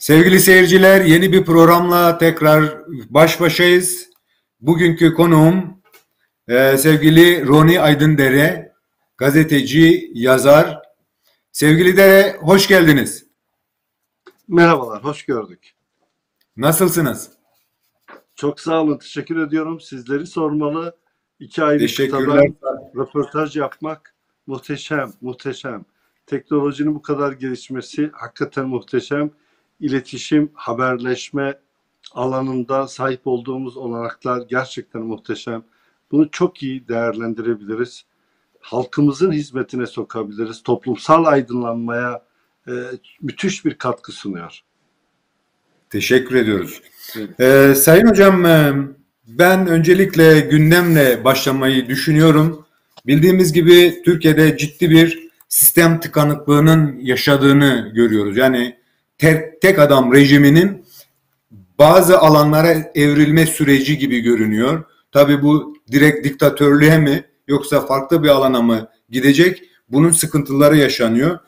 Sevgili seyirciler, yeni bir programla tekrar baş başayız. Bugünkü konuğum sevgili Roni Aydındere, gazeteci, yazar. Sevgili Dere, hoş geldiniz. Merhabalar, hoş gördük. Nasılsınız? Çok sağ olun, teşekkür ediyorum. Sizleri sormalı. İki ayrı Teşekkürler. kıtadan röportaj yapmak muhteşem, muhteşem. Teknolojinin bu kadar gelişmesi hakikaten muhteşem. İletişim, haberleşme alanında sahip olduğumuz olanaklar gerçekten muhteşem. Bunu çok iyi değerlendirebiliriz. Halkımızın hizmetine sokabiliriz. Toplumsal aydınlanmaya müthiş bir katkı sunuyor. Teşekkür ediyoruz. Evet. Sayın Hocam, ben öncelikle gündemle başlamayı düşünüyorum. Bildiğimiz gibi Türkiye'de ciddi bir sistem tıkanıklığının yaşadığını görüyoruz. Yani tek adam rejiminin bazı alanlara evrilme süreci gibi görünüyor. Tabii bu direkt diktatörlüğe mi yoksa farklı bir alana mı gidecek? Bunun sıkıntıları yaşanıyor.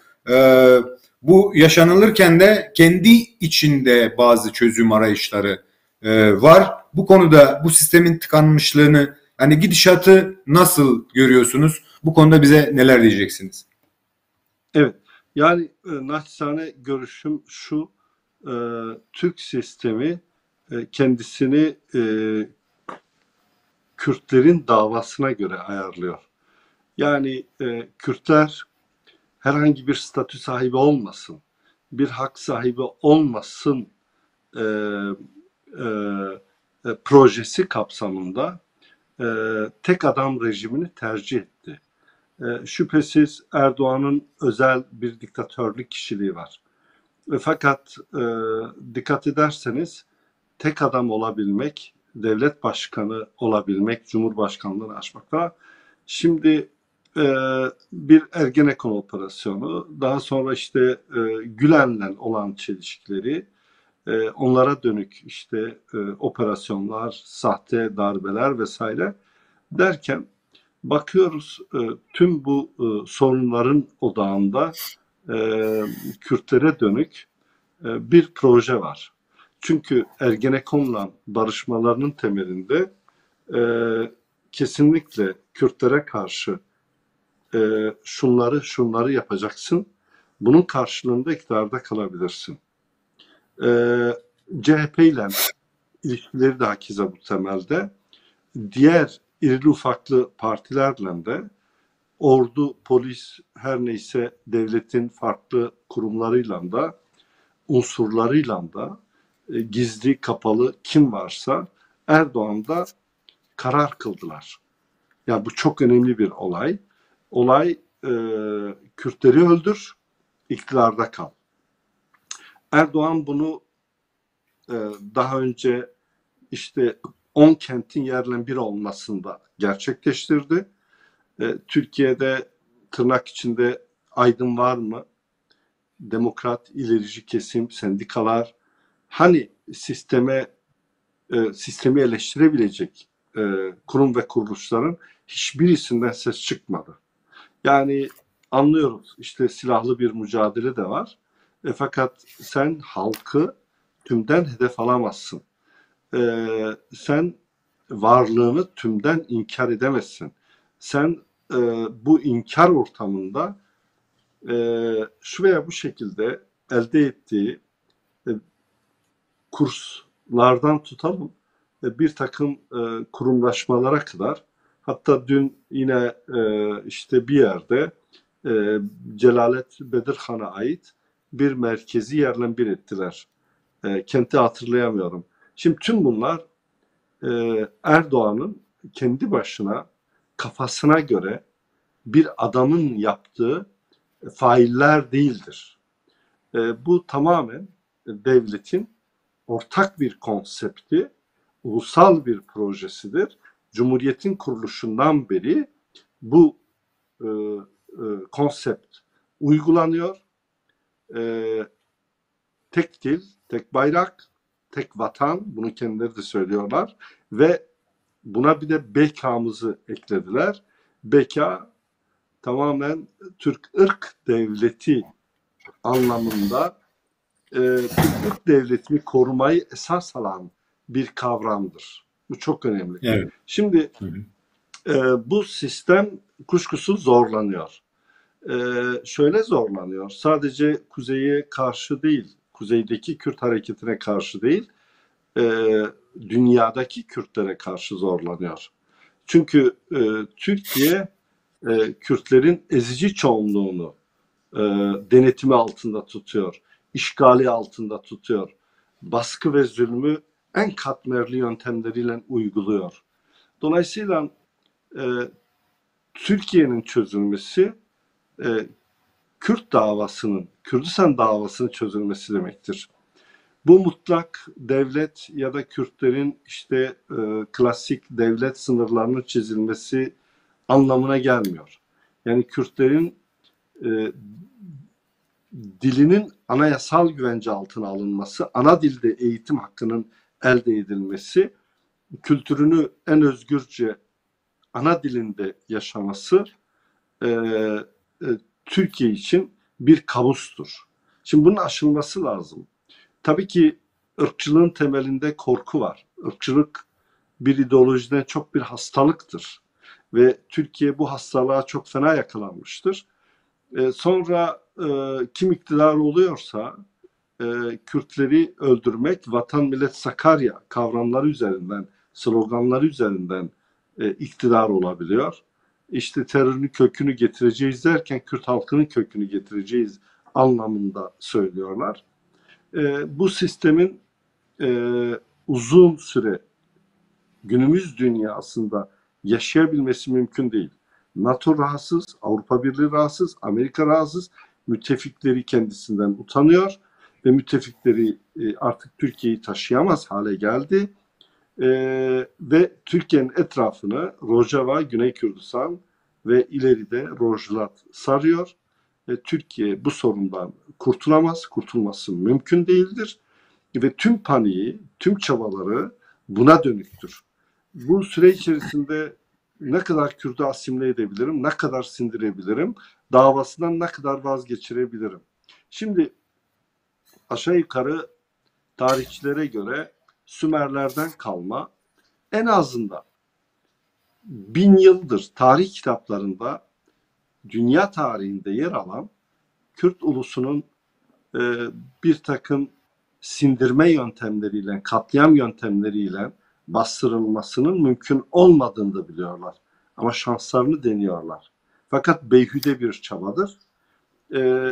Bu yaşanılırken de kendi içinde bazı çözüm arayışları var. Bu konuda bu sistemin tıkanmışlığını, hani gidişatı nasıl görüyorsunuz? Bu konuda bize neler diyeceksiniz? Evet, yani naçizane görüşüm şu, Türk sistemi kendisini Kürtlerin davasına göre ayarlıyor. Yani Kürtler herhangi bir statü sahibi olmasın, bir hak sahibi olmasın e, e, projesi kapsamında tek adam rejimini tercih etti. Şüphesiz Erdoğan'ın özel bir diktatörlük kişiliği var. Fakat dikkat ederseniz tek adam olabilmek, devlet başkanı olabilmek, cumhurbaşkanlığını açmakta. Şimdi bir Ergenekon operasyonu, daha sonra işte Gülen'le olan çelişkileri, onlara dönük işte operasyonlar, sahte darbeler vesaire derken bakıyoruz tüm bu sorunların odağında Kürtlere dönük bir proje var. Çünkü Ergenekon'la barışmalarının temelinde kesinlikle Kürtlere karşı şunları yapacaksın, bunun karşılığında iktidarda kalabilirsin. CHP ile ilişkileri de hakeza bu temelde. Diğer irili ufaklı partilerle de ordu, polis, her neyse devletin farklı kurumlarıyla da unsurlarıyla da gizli, kapalı kim varsa Erdoğan'da karar kıldılar. Yani bu çok önemli bir olay. Olay Kürtleri öldür, iktidarda kal. Erdoğan bunu daha önce işte 10 kentin yerle bir olmasında gerçekleştirdi. Türkiye'de tırnak içinde aydın var mı? Demokrat, ilerici kesim, sendikalar, hani sistemi eleştirebilecek kurum ve kuruluşların hiçbirisinden ses çıkmadı. Yani anlıyoruz işte silahlı bir mücadele de var. Fakat sen halkı tümden hedef alamazsın. Sen varlığını tümden inkar edemezsin. Sen bu inkar ortamında şu veya bu şekilde elde ettiği kurslardan tutalım bir takım kurumlaşmalara kadar, hatta dün yine işte bir yerde Celalet Bedirhan'a ait bir merkezi yerle bir ettiler. Kenti hatırlayamıyorum. Şimdi tüm bunlar Erdoğan'ın kendi başına kafasına göre bir adamın yaptığı failler değildir. Bu tamamen devletin ortak bir konsepti, ulusal bir projesidir. Cumhuriyetin kuruluşundan beri bu konsept uygulanıyor. Tek dil, tek bayrak, tek vatan, bunu kendileri de söylüyorlar ve buna bir de BK'mızı eklediler. BK tamamen Türk ırk devleti anlamında Türk devletini korumayı esas alan bir kavramdır. Bu çok önemli. Evet. Şimdi bu sistem kuşkusuz zorlanıyor. Şöyle zorlanıyor. Sadece kuzeye karşı değil, kuzeydeki Kürt hareketine karşı değil, dünyadaki Kürtlere karşı zorlanıyor. Çünkü Türkiye Kürtlerin ezici çoğunluğunu denetimi altında tutuyor, işgali altında tutuyor, baskı ve zulmü en katmerli yöntemleriyle uyguluyor. Dolayısıyla Türkiye'nin çözülmesi Kürt davasının, Kürdistan davasının çözülmesi demektir. Bu mutlak devlet ya da Kürtlerin işte klasik devlet sınırlarının çizilmesi anlamına gelmiyor. Yani Kürtlerin dilinin anayasal güvence altına alınması, ana dilde eğitim hakkının elde edilmesi, kültürünü en özgürce ana dilinde yaşaması Türkiye için bir kabustur. Şimdi bunun aşılması lazım. Tabii ki ırkçılığın temelinde korku var. Irkçılık bir ideolojiden çok bir hastalıktır. Ve Türkiye bu hastalığa çok fena yakalanmıştır. Sonra kim iktidar oluyorsa Kürtleri öldürmek, vatan millet Sakarya kavramları üzerinden, sloganları üzerinden iktidar olabiliyor. İşte terörün kökünü getireceğiz derken Kürt halkının kökünü getireceğiz anlamında söylüyorlar. Bu sistemin uzun süre günümüz dünyasında yaşayabilmesi mümkün değil. NATO rahatsız, Avrupa Birliği rahatsız, Amerika rahatsız, müttefikleri kendisinden utanıyor ve müttefikleri artık Türkiye'yi taşıyamaz hale geldi. Ve Türkiye'nin etrafını Rojava, Güney Kürdistan ve ileride Rojlat sarıyor. Türkiye bu sorundan kurtulamaz, kurtulması mümkün değildir. Ve tüm paniği, tüm çabaları buna dönüktür. Bu süre içerisinde ne kadar Kürt'ü asimile edebilirim, ne kadar sindirebilirim, davasından ne kadar vazgeçirebilirim. Şimdi aşağı yukarı tarihçilere göre Sümerlerden kalma en azından 1000 yıldır tarih kitaplarında dünya tarihinde yer alan Kürt ulusunun bir takım sindirme yöntemleriyle, katliam yöntemleriyle bastırılmasının mümkün olmadığını da biliyorlar. Ama şanslarını deniyorlar. Fakat beyhude bir çabadır.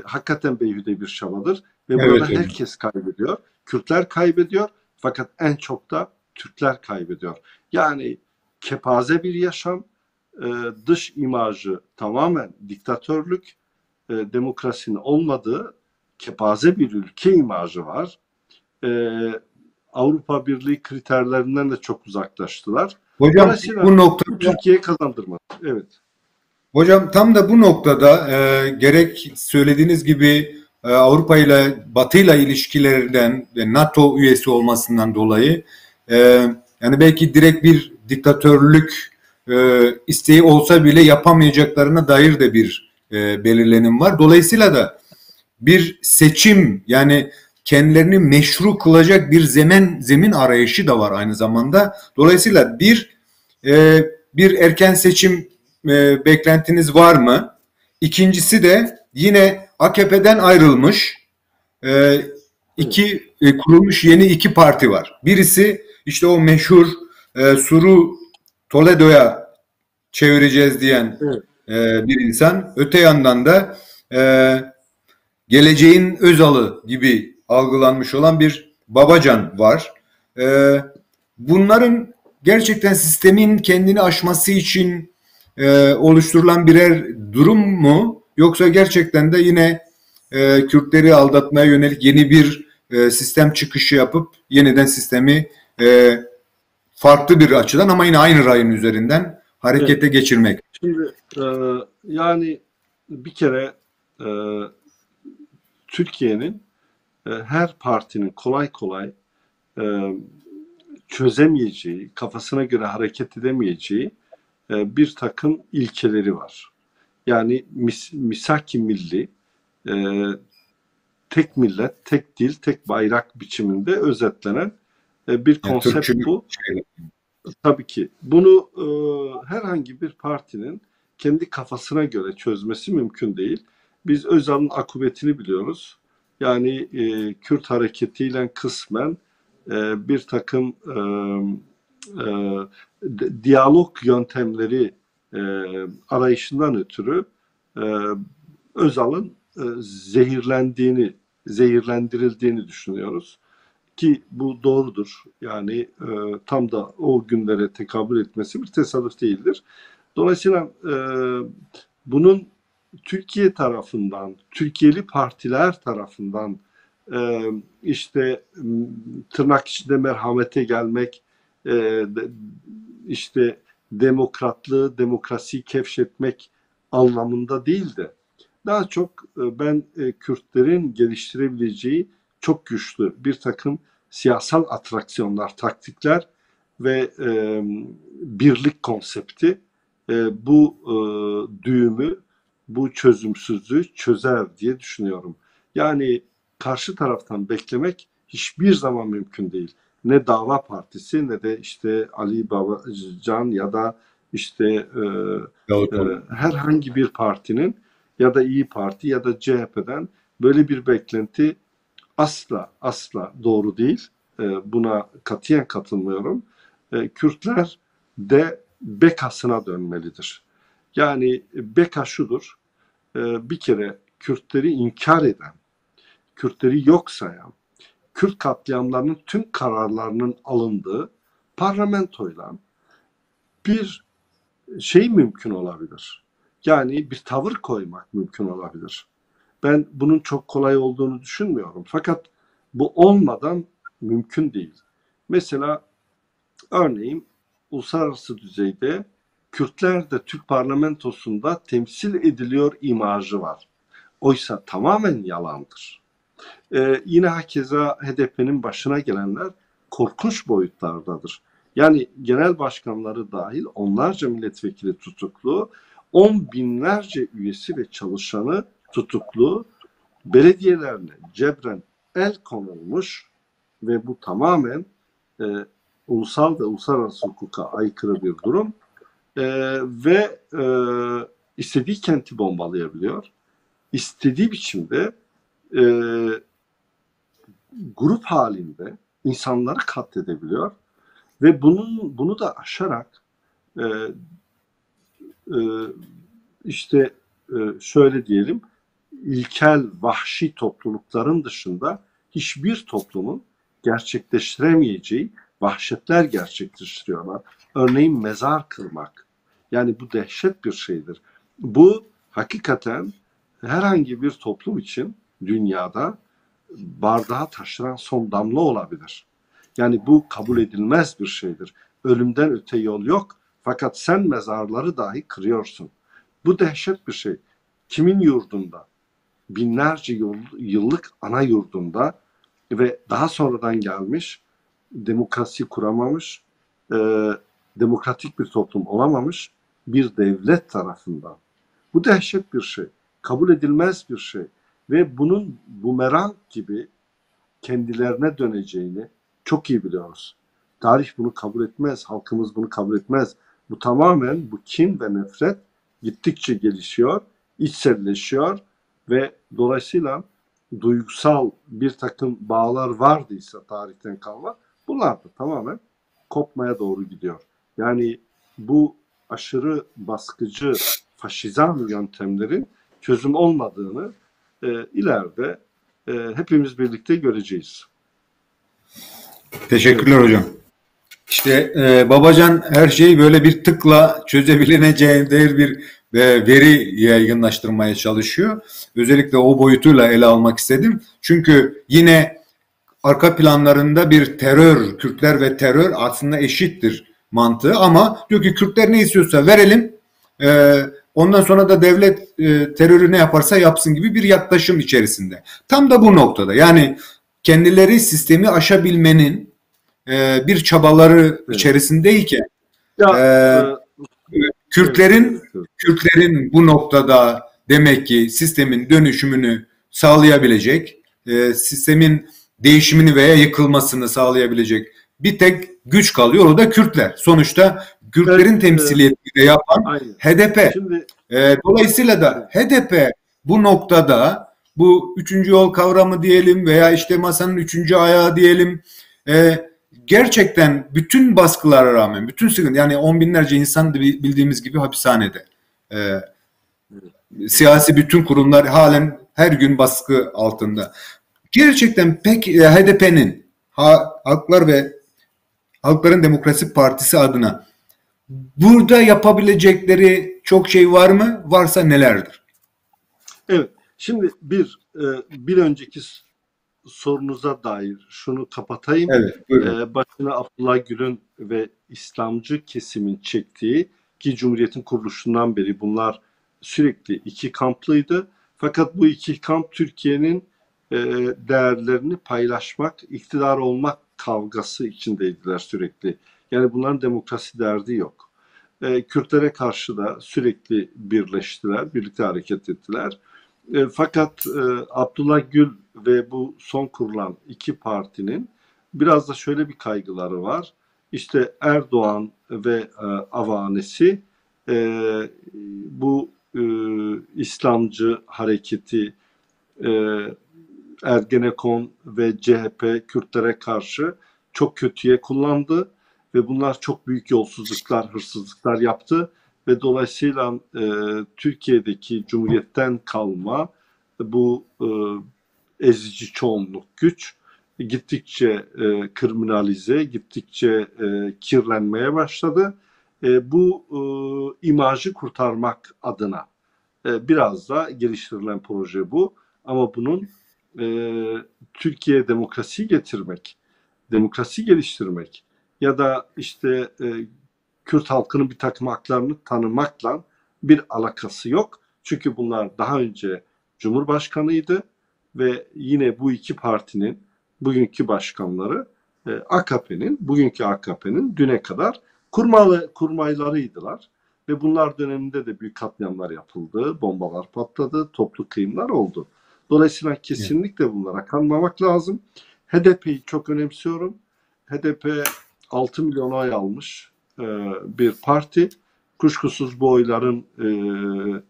Hakikaten beyhude bir çabadır. Ve burada herkes kaybediyor. Kürtler kaybediyor. Fakat en çok da Türkler kaybediyor. Yani kepaze bir yaşam, dış imajı tamamen diktatörlük, demokrasinin olmadığı kepaze bir ülke imajı var. Avrupa Birliği kriterlerinden de çok uzaklaştılar. Hocam bu noktada Türkiye'ye kazandırmaz. Evet. Hocam tam da bu noktada gerek söylediğiniz gibi Avrupa ile Batı ile ilişkilerden ve NATO üyesi olmasından dolayı yani belki direkt bir diktatörlük isteği olsa bile yapamayacaklarına dair de bir belirlenim var. Dolayısıyla da bir seçim, yani kendilerini meşru kılacak bir zemin arayışı da var aynı zamanda. Dolayısıyla bir erken seçim beklentiniz var mı? İkincisi de yine AKP'den ayrılmış kurulmuş yeni iki parti var. Birisi işte o meşhur Suru Toledo'ya çevireceğiz diyen bir insan. Öte yandan da Geleceğin Özal'ı gibi algılanmış olan bir Babacan var. Bunların gerçekten sistemin kendini aşması için oluşturulan birer durum mu? Yoksa gerçekten de yine Kürtleri aldatmaya yönelik yeni bir sistem çıkışı yapıp yeniden sistemi farklı bir açıdan ama yine aynı rayın üzerinden harekete geçirmek. Şimdi yani bir kere Türkiye'nin her partinin kolay kolay çözemeyeceği, kafasına göre hareket edemeyeceği bir takım ilkeleri var. Yani misak-ı milli, tek millet, tek dil, tek bayrak biçiminde özetlenen bir konsept Yani bu. Tabii ki. Bunu herhangi bir partinin kendi kafasına göre çözmesi mümkün değil. Biz Özal'ın akıbetini biliyoruz. Yani Kürt hareketiyle kısmen bir takım diyalog yöntemleri arayışından ötürü Özal'ın zehirlendirildiğini düşünüyoruz. Ki bu doğrudur. Yani tam da o günlere tekabül etmesi bir tesadüf değildir. Dolayısıyla bunun Türkiye tarafından, Türkiye'li partiler tarafından işte tırnak içinde merhamete gelmek, işte demokratlığı, demokrasiyi kevşetmek anlamında değil de daha çok ben Kürtlerin geliştirebileceği çok güçlü bir takım siyasal atraksiyonlar, taktikler ve birlik konsepti bu düğümü, bu çözümsüzlüğü çözer diye düşünüyorum. Yani karşı taraftan beklemek hiçbir zaman mümkün değil. Ne Dava Partisi ne de işte Ali Babacan ya da işte herhangi bir partinin ya da İyi Parti ya da CHP'den böyle bir beklenti asla doğru değil. Buna katiyen katılmıyorum. Kürtler de bekasına dönmelidir. Yani beka şudur. Bir kere Kürtleri inkar eden, Kürtleri yok sayan, Kürt katliamlarının tüm kararlarının alındığı parlamentoyla bir şey mümkün olabilir. Yani bir tavır koymak mümkün olabilir. Ben bunun çok kolay olduğunu düşünmüyorum. Fakat bu olmadan mümkün değil. Mesela örneğin uluslararası düzeyde Kürtler de Türk parlamentosunda temsil ediliyor imajı var. Oysa tamamen yalandır. Yine hakeza HDP'nin başına gelenler korkunç boyutlardadır. Yani genel başkanları dahil onlarca milletvekili tutuklu, 10 binlerce üyesi ve çalışanı tutuklu, belediyelerine cebren el konulmuş ve bu tamamen ulusal ve uluslararası hukuka aykırı bir durum ve istediği kenti bombalayabiliyor. İstediği biçimde grup halinde insanları katledebiliyor ve bunu da aşarak işte şöyle diyelim, ilkel vahşi toplulukların dışında hiçbir toplumun gerçekleştiremeyeceği vahşetler gerçekleştiriyorlar. Örneğin mezar kırmak. Yani bu dehşet bir şeydir. Bu hakikaten herhangi bir toplum için dünyada bardağı taşıran son damla olabilir. Yani bu kabul edilmez bir şeydir. Ölümden öte yol yok. Fakat sen mezarları dahi kırıyorsun. Bu dehşet bir şey. Kimin yurdunda? Binlerce yıllık ana yurdunda ve daha sonradan gelmiş, demokrasi kuramamış, demokratik bir toplum olamamış bir devlet tarafından. Bu dehşet bir şey. Kabul edilmez bir şey. Ve bunun bumerang gibi kendilerine döneceğini çok iyi biliyoruz. Tarih bunu kabul etmez, halkımız bunu kabul etmez. Bu tamamen bu kin ve nefret gittikçe gelişiyor, içselleşiyor ve dolayısıyla duygusal bir takım bağlar vardıysa tarihten kalma, bunlar da tamamen kopmaya doğru gidiyor. Yani bu aşırı baskıcı faşizan yöntemlerin çözüm olmadığını ileride hepimiz birlikte göreceğiz. Teşekkürler hocam. İşte Babacan her şeyi böyle bir tıkla çözebileceğine dair bir veri yaygınlaştırmaya çalışıyor. Özellikle o boyutuyla ele almak istedim. Çünkü yine arka planlarında bir terör, Kürtler ve terör aslında eşittir mantığı ama diyor ki Kürtler ne istiyorsa verelim, ondan sonra da devlet terörü ne yaparsa yapsın gibi bir yaklaşım içerisinde. Tam da bu noktada yani kendileri sistemi aşabilmenin bir çabaları içerisindeyken Kürtlerin bu noktada demek ki sistemin dönüşümünü sağlayabilecek sistemin değişimini veya yıkılmasını sağlayabilecek bir tek güç kalıyor. O da Kürtler. Sonuçta Kürtlerin temsiliyetini de yapan aynen. HDP. Şimdi Dolayısıyla da HDP bu noktada bu üçüncü yol kavramı diyelim veya işte masanın üçüncü ayağı diyelim, gerçekten bütün baskılara rağmen, bütün sıkıntı, yani on binlerce insan bildiğimiz gibi hapishanede. Siyasi bütün kurumlar halen her gün baskı altında. Gerçekten pek HDP'nin Halklar ve Halkların Demokrasi Partisi adına burada yapabilecekleri çok şey var mı? Varsa nelerdir? evet. Şimdi bir önceki sorunuza dair şunu kapatayım. Evet, buyurun. Başına Abdullah Gül'ün ve İslamcı kesimin çektiği, ki Cumhuriyet'in kuruluşundan beri bunlar sürekli iki kamplıydı. Fakat bu iki kamp Türkiye'nin değerlerini paylaşmak, iktidar olmak kavgası içindeydiler sürekli. Yani bunların demokrasi derdi yok. Kürtlere karşı da sürekli birleştiler, birlikte hareket ettiler. Fakat Abdullah Gül ve bu son kurulan iki partinin biraz da şöyle bir kaygıları var. İşte Erdoğan ve avanesi bu İslamcı hareketi, Ergenekon ve CHP Kürtlere karşı çok kötüye kullandı ve bunlar çok büyük yolsuzluklar, hırsızlıklar yaptı ve dolayısıyla Türkiye'deki Cumhuriyet'ten kalma bu ezici çoğunluk güç gittikçe kriminalize, gittikçe kirlenmeye başladı. Bu imajı kurtarmak adına biraz da geliştirilen proje bu. Ama bunun Türkiye'ye demokrasi getirmek, demokrasi geliştirmek ya da işte Kürt halkının bir takım haklarını tanımakla bir alakası yok. Çünkü bunlar daha önce Cumhurbaşkanıydı ve yine bu iki partinin bugünkü başkanları bugünkü AKP'nin düne kadar kurmaylarıydılar. Ve bunlar döneminde de büyük katliamlar yapıldı, bombalar patladı, toplu kıyımlar oldu. Dolayısıyla kesinlikle bunlara kanmamak lazım. HDP'yi çok önemsiyorum. HDP 6 milyon oy almış bir parti. Kuşkusuz bu oyların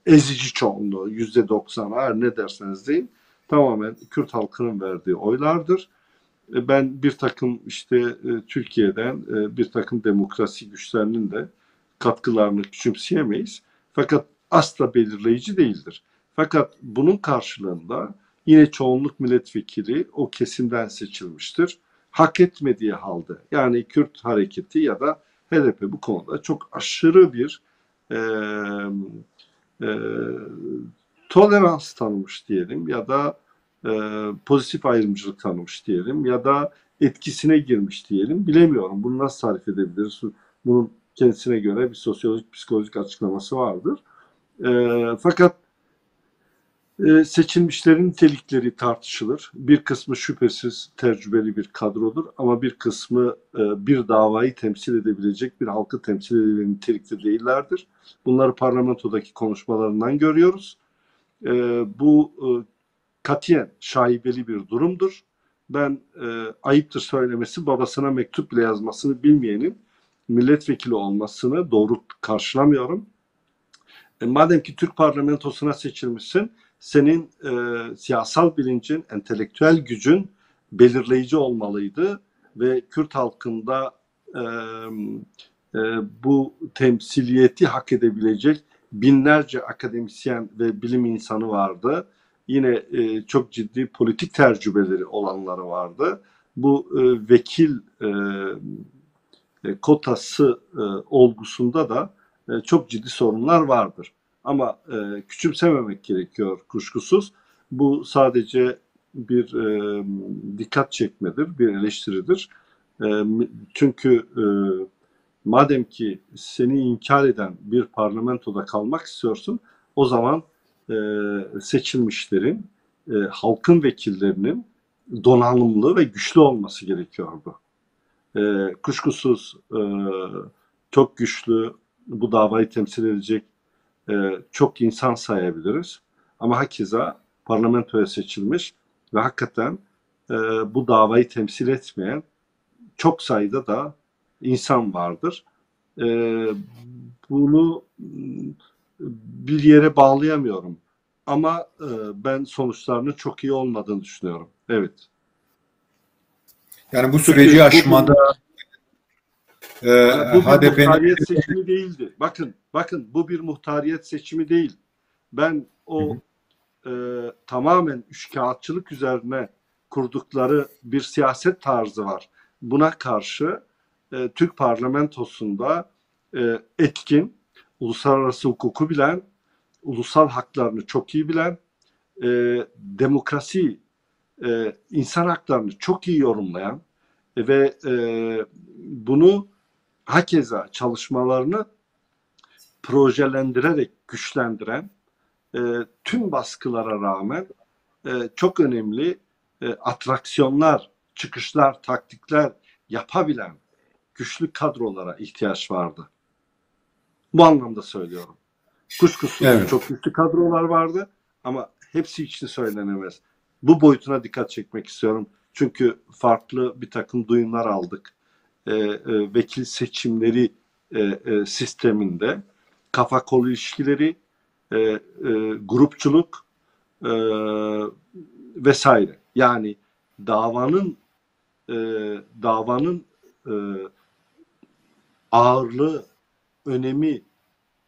ezici çoğunluğu, %90'a her ne derseniz deyin, tamamen Kürt halkının verdiği oylardır. Ben bir takım işte Türkiye'den bir takım demokrasi güçlerinin de katkılarını küçümseyemeyiz. Fakat asla belirleyici değildir. Fakat bunun karşılığında yine çoğunluk milletvekili o kesimden seçilmiştir. Hak etmediği halde, yani Kürt hareketi ya da HDP bu konuda çok aşırı bir tolerans tanımış diyelim ya da pozitif ayrımcılık tanımış diyelim ya da etkisine girmiş diyelim. Bilemiyorum. Bunu nasıl tarif edebiliriz? Bunun kendisine göre bir sosyolojik, psikolojik açıklaması vardır. Fakat seçilmişlerin nitelikleri tartışılır. Bir kısmı şüphesiz tecrübeli bir kadrodur ama bir kısmı bir davayı temsil edebilecek, bir halkı temsil edebilecek nitelikte değillerdir. Bunları parlamentodaki konuşmalarından görüyoruz. Bu katiyen şaibeli bir durumdur. Ben ayıptır söylemesi, babasına mektup bile yazmasını bilmeyenin milletvekili olmasını doğru karşılamıyorum. Madem ki Türk parlamentosuna seçilmişsin, senin siyasal bilincin, entelektüel gücün belirleyici olmalıydı ve Kürt halkında bu temsiliyeti hak edebilecek binlerce akademisyen ve bilim insanı vardı. Yine çok ciddi politik tecrübeleri olanları vardı. Bu vekil kotası olgusunda da çok ciddi sorunlar vardır. Ama küçümsememek gerekiyor kuşkusuz. Bu sadece bir dikkat çekmedir, bir eleştiridir. Çünkü madem ki seni inkar eden bir parlamentoda kalmak istiyorsun, o zaman seçilmişlerin, halkın vekillerinin donanımlı ve güçlü olması gerekiyordu. Kuşkusuz çok güçlü, bu davayı temsil edecek çok insan sayabiliriz. Ama hakeza parlamentoya seçilmiş Ve hakikaten bu davayı temsil etmeyen çok sayıda da insan vardır. E, Bunu bir yere bağlayamıyorum. Ama ben sonuçlarının çok iyi olmadığını düşünüyorum. Evet. Yani bu süreci aşmada bu bir HDP'nin muhtariyet seçimi değildi. Bakın bu bir muhtariyet seçimi değil. Ben o tamamen üçkağıtçılık üzerine kurdukları bir siyaset tarzı var. Buna karşı Türk parlamentosunda etkin, uluslararası hukuku bilen, ulusal haklarını çok iyi bilen, demokrasi, insan haklarını çok iyi yorumlayan ve bunu hakeza çalışmalarını projelendirerek güçlendiren, tüm baskılara rağmen çok önemli atraksiyonlar, çıkışlar, taktikler yapabilen güçlü kadrolara ihtiyaç vardı. Bu anlamda söylüyorum. Kuşkusuz evet. çok güçlü kadrolar vardı ama hepsi için söylenemez. Bu boyutuna dikkat çekmek istiyorum. Çünkü farklı bir takım duyumlar aldık. Vekil seçimleri sisteminde kafa kol ilişkileri, grupçuluk vesaire. Yani davanın ağırlığı, önemi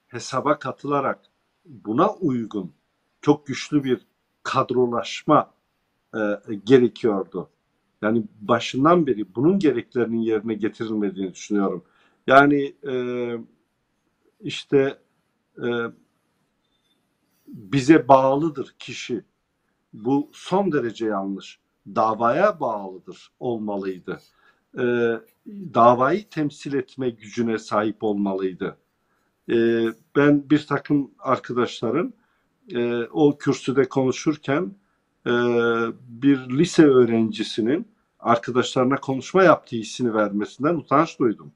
hesaba katılarak buna uygun çok güçlü bir kadrolaşma gerekiyordu. Yani başından beri bunun gereklerinin yerine getirilmediğini düşünüyorum. Yani işte bize bağlıdır kişi. Bu son derece yanlış. Davaya bağlıdır olmalıydı. Davayı temsil etme gücüne sahip olmalıydı. Ben bir takım arkadaşların o kürsüde konuşurken bir lise öğrencisinin arkadaşlarına konuşma yaptığı hissini vermesinden utanç duydum.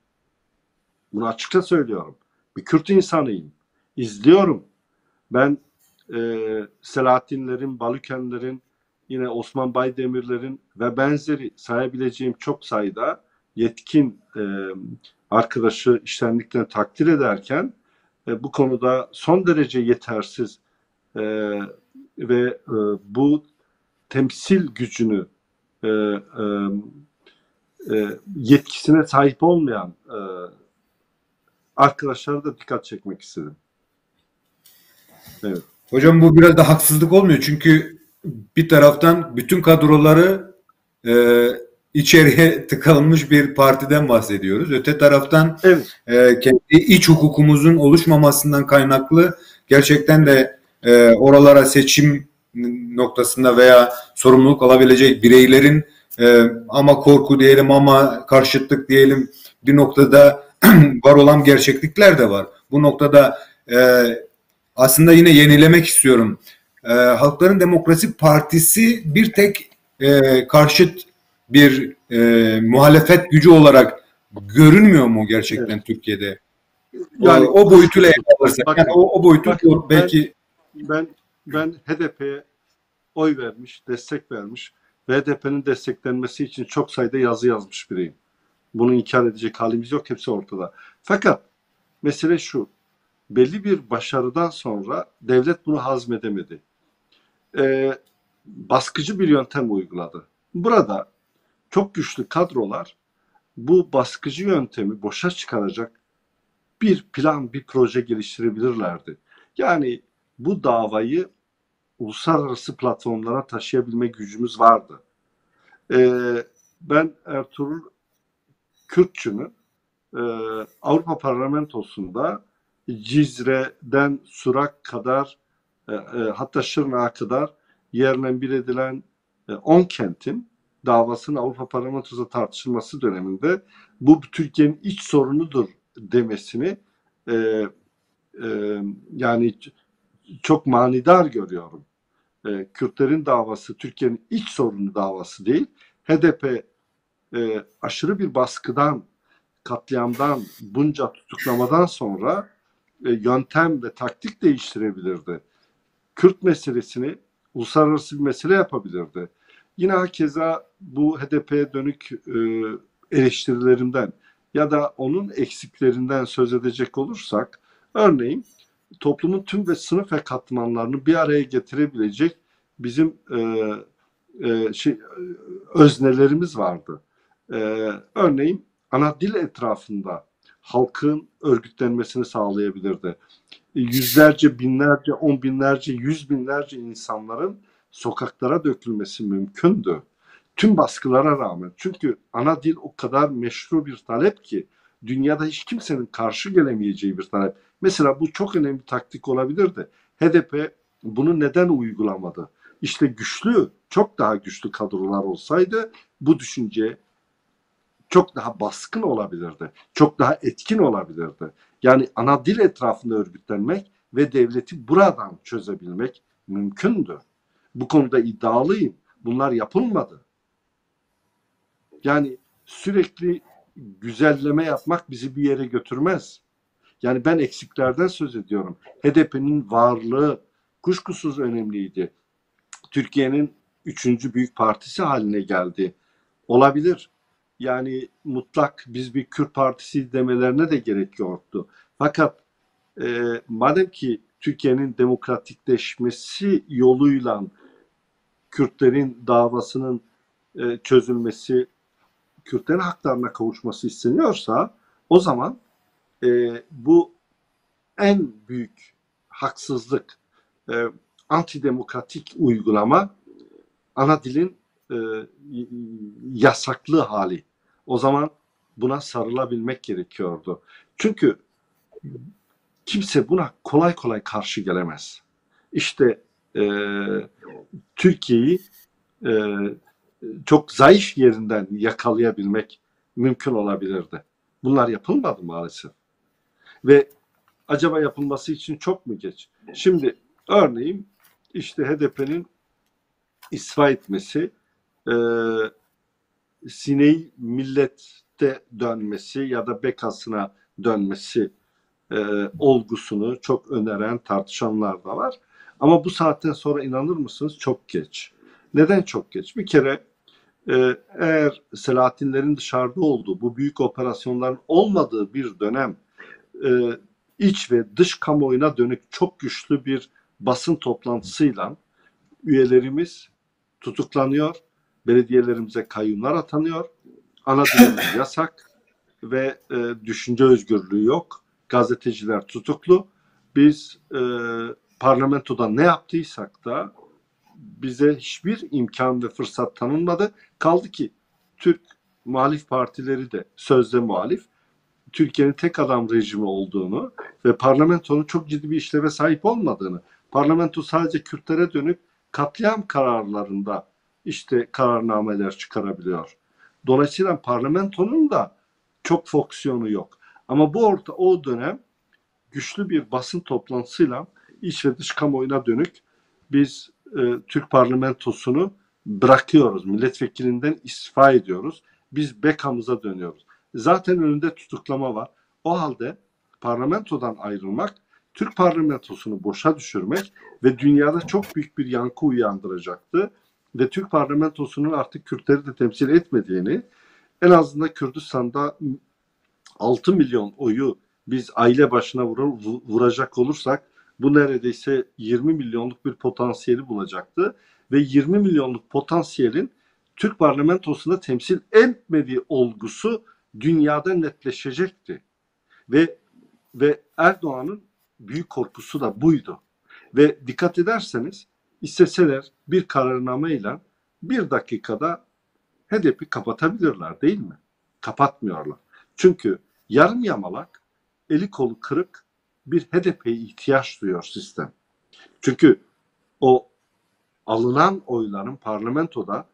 Bunu açıkça söylüyorum. Bir Kürt insanıyım. İzliyorum. Ben Selahattinlerin, Balükenlerin, yine Osman Baydemirlerin ve benzeri sayabileceğim çok sayıda yetkin arkadaşı iştenliklerini takdir ederken bu konuda son derece yetersiz ve bu temsil gücünü yetkisine sahip olmayan arkadaşlara da dikkat çekmek istedim. Evet. Hocam bu biraz da haksızlık olmuyor. Çünkü bir taraftan bütün kadroları içeriye tıkılmış bir partiden bahsediyoruz. Öte taraftan evet. Kendi iç hukukumuzun oluşmamasından kaynaklı gerçekten de oralara seçim noktasında veya sorumluluk alabilecek bireylerin ama korku diyelim ama karşıtlık diyelim bir noktada var olan gerçeklikler de var. Bu noktada aslında yine yenilemek istiyorum. Halkların Demokrasi Partisi bir tek karşıt bir muhalefet gücü olarak görünmüyor mu gerçekten evet. Türkiye'de? Yani o boyutuyla alırsak, yani o boyutu belki ben HDP'ye oy vermiş, destek vermiş ve HDP'nin desteklenmesi için çok sayıda yazı yazmış biriyim. Bunu inkar edecek halimiz yok, hepsi ortada. Fakat mesele şu, belli bir başarıdan sonra devlet bunu hazmedemedi. Baskıcı bir yöntem uyguladı. Burada çok güçlü kadrolar bu baskıcı yöntemi boşa çıkaracak bir plan, bir proje geliştirebilirlerdi. Yani bu davayı uluslararası platformlara taşıyabilme gücümüz vardı. Ben Ertuğrul Kürkçü'nün Avrupa Parlamentosu'nda Cizre'den Surak kadar hatta Şırnak'a kadar yerle bir edilen 10 kentin davasının Avrupa Parlamentosu'da tartışılması döneminde bu Türkiye'nin iç sorunudur demesini yani çok manidar görüyorum. Kürtlerin davası Türkiye'nin iç sorunu davası değil. HDP aşırı bir baskıdan, katliamdan, bunca tutuklamadan sonra yöntem ve taktik değiştirebilirdi. Kürt meselesini uluslararası bir mesele yapabilirdi. Yine hakeza bu HDP'ye dönük eleştirilerimden ya da onun eksiklerinden söz edecek olursak, örneğin toplumun tüm ve sınıf ve katmanlarını bir araya getirebilecek bizim öznelerimiz vardı. Örneğin ana dil etrafında halkın örgütlenmesini sağlayabilirdi. Yüzlerce, binlerce, on binlerce, yüz binlerce insanların sokaklara dökülmesi mümkündü. Tüm baskılara rağmen. Çünkü ana dil o kadar meşru bir talep ki dünyada hiç kimsenin karşı gelemeyeceği bir talep. Mesela bu çok önemli bir taktik olabilirdi. HDP bunu neden uygulamadı? İşte güçlü, çok daha güçlü kadrolar olsaydı bu düşünce çok daha baskın olabilirdi. Çok daha etkin olabilirdi. Yani ana dil etrafında örgütlenmek ve devleti buradan çözebilmek mümkündü. Bu konuda iddialıyım. Bunlar yapılmadı. Yani sürekli güzelleme yapmak bizi bir yere götürmez. Yani ben eksiklerden söz ediyorum. HDP'nin varlığı kuşkusuz önemliydi. Türkiye'nin 3. büyük partisi haline geldi. Olabilir. Yani mutlak biz bir Kürt partisi demelerine de gerek yoktu. Fakat madem ki Türkiye'nin demokratikleşmesi yoluyla Kürtlerin davasının çözülmesi, Kürtlerin haklarına kavuşması isteniyorsa, o zaman bu en büyük haksızlık, antidemokratik uygulama ana dilin yasaklı hali. O zaman buna sarılabilmek gerekiyordu. Çünkü kimse buna kolay kolay karşı gelemez. İşte Türkiye'yi çok zayıf yerinden yakalayabilmek mümkün olabilirdi. Bunlar yapılmadı maalesef. Ve acaba yapılması için çok mu geç? Şimdi örneğin işte HDP'nin istifa etmesi, Sineği millette dönmesi ya da bekasına dönmesi olgusunu çok öneren, tartışanlar da var. Ama bu saatten sonra inanır mısınız? Çok geç. Neden çok geç? Bir kere eğer Selahattinlerin dışarıda olduğu, bu büyük operasyonların olmadığı bir dönem iç ve dış kamuoyuna dönük çok güçlü bir basın toplantısıyla üyelerimiz tutuklanıyor, belediyelerimize kayyumlar atanıyor, ana dilimiz yasak ve düşünce özgürlüğü yok, gazeteciler tutuklu. Biz parlamentoda ne yaptıysak da bize hiçbir imkan ve fırsat tanınmadı. Kaldı ki Türk muhalif partileri de sözde muhalif, Türkiye'nin tek adam rejimi olduğunu ve parlamentonun çok ciddi bir işleve sahip olmadığını, parlamento sadece Kürtlere dönük katliam kararlarında işte kararnameler çıkarabiliyor. Dolayısıyla parlamentonun da çok fonksiyonu yok. Ama o dönem güçlü bir basın toplantısıyla iç ve dış kamuoyuna dönük biz Türk parlamentosunu bırakıyoruz. Milletvekilinden istifa ediyoruz. Biz bekamıza dönüyoruz. Zaten önünde tutuklama var. O halde parlamentodan ayrılmak, Türk parlamentosunu boşa düşürmek ve dünyada çok büyük bir yankı uyandıracaktı. Ve Türk parlamentosunun artık Kürtleri de temsil etmediğini, en azından Kürdistan'da 6 milyon oyu biz aile başına vuracak olursak bu neredeyse 20 milyonluk bir potansiyeli bulacaktı. Ve 20 milyonluk potansiyelin Türk parlamentosunda temsil etmediği olgusu dünyada netleşecekti. Ve Erdoğan'ın büyük korkusu da buydu. Ve dikkat ederseniz isteseler bir kararnameyle bir dakikada HDP'yi kapatabilirler değil mi? Kapatmıyorlar. Çünkü yarım yamalak, eli kolu kırık bir HDP'ye ihtiyaç duyuyor sistem. Çünkü o alınan oyların parlamentoda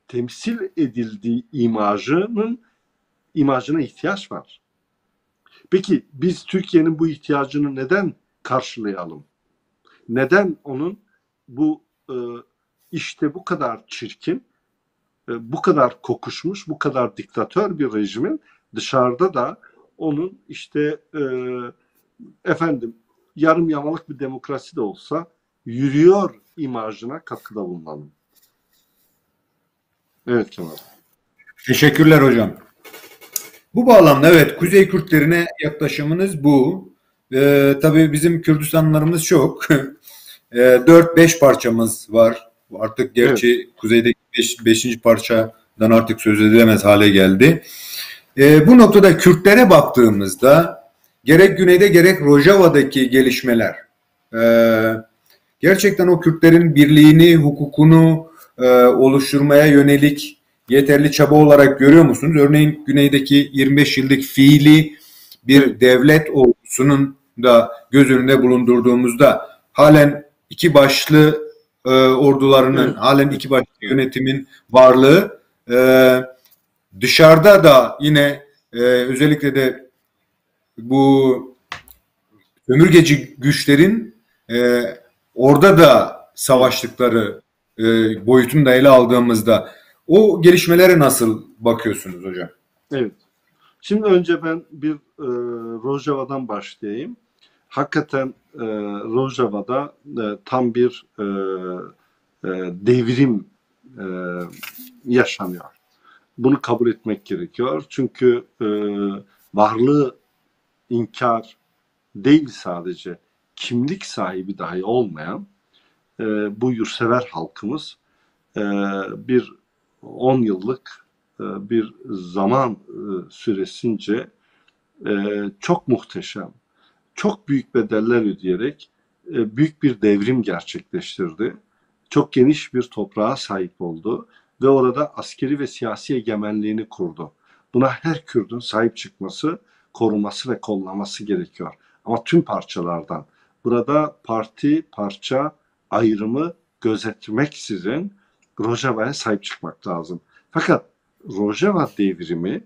temsil edildiği imajına ihtiyaç var. Peki biz Türkiye'nin bu ihtiyacını neden karşılayalım? Neden onun bu işte bu kadar çirkin, bu kadar kokuşmuş, bu kadar diktatör bir rejimin dışarıda da onun işte yarım yamalık bir demokrasi de olsa yürüyor imajına katkıda bulunalım. Evet Kemal. Teşekkürler hocam. Bu bağlamda evet Kuzey Kürtlerine yaklaşımınız bu. Tabii bizim Kürdistanlarımız çok. 4-5 parçamız var. Artık Evet. gerçi kuzeydeki 5. parçadan artık söz edilemez hale geldi. Bu noktada Kürtlere baktığımızda gerek güneyde gerek Rojava'daki gelişmeler e, gerçekten o Kürtlerin birliğini, hukukunu oluşturmaya yönelik yeterli çaba olarak görüyor musunuz? Örneğin güneydeki 25 yıllık fiili bir devlet ordusunun da göz önünde bulundurduğumuzda halen iki başlı ordularının, Evet. halen iki başlı yönetimin varlığı dışarıda da yine özellikle de bu sömürgeci güçlerin orada da savaştıkları boyutunu da ele aldığımızda o gelişmelere nasıl bakıyorsunuz hocam? Evet. Şimdi önce ben bir Rojava'dan başlayayım. Hakikaten Rojava'da tam bir devrim e, yaşanıyor. Bunu kabul etmek gerekiyor. Çünkü varlığı inkar değil, sadece kimlik sahibi dahi olmayan bu yurtsever halkımız bir 10 yıllık bir zaman süresince çok muhteşem, çok büyük bedeller ödeyerek büyük bir devrim gerçekleştirdi. Çok geniş bir toprağa sahip oldu ve orada askeri ve siyasi egemenliğini kurdu. Buna her Kürdün sahip çıkması, koruması ve kollaması gerekiyor. Ama tüm parçalardan. Burada parti, parça ayrımı gözetmeksizin Rojava'ya sahip çıkmak lazım. Fakat Rojava devrimi,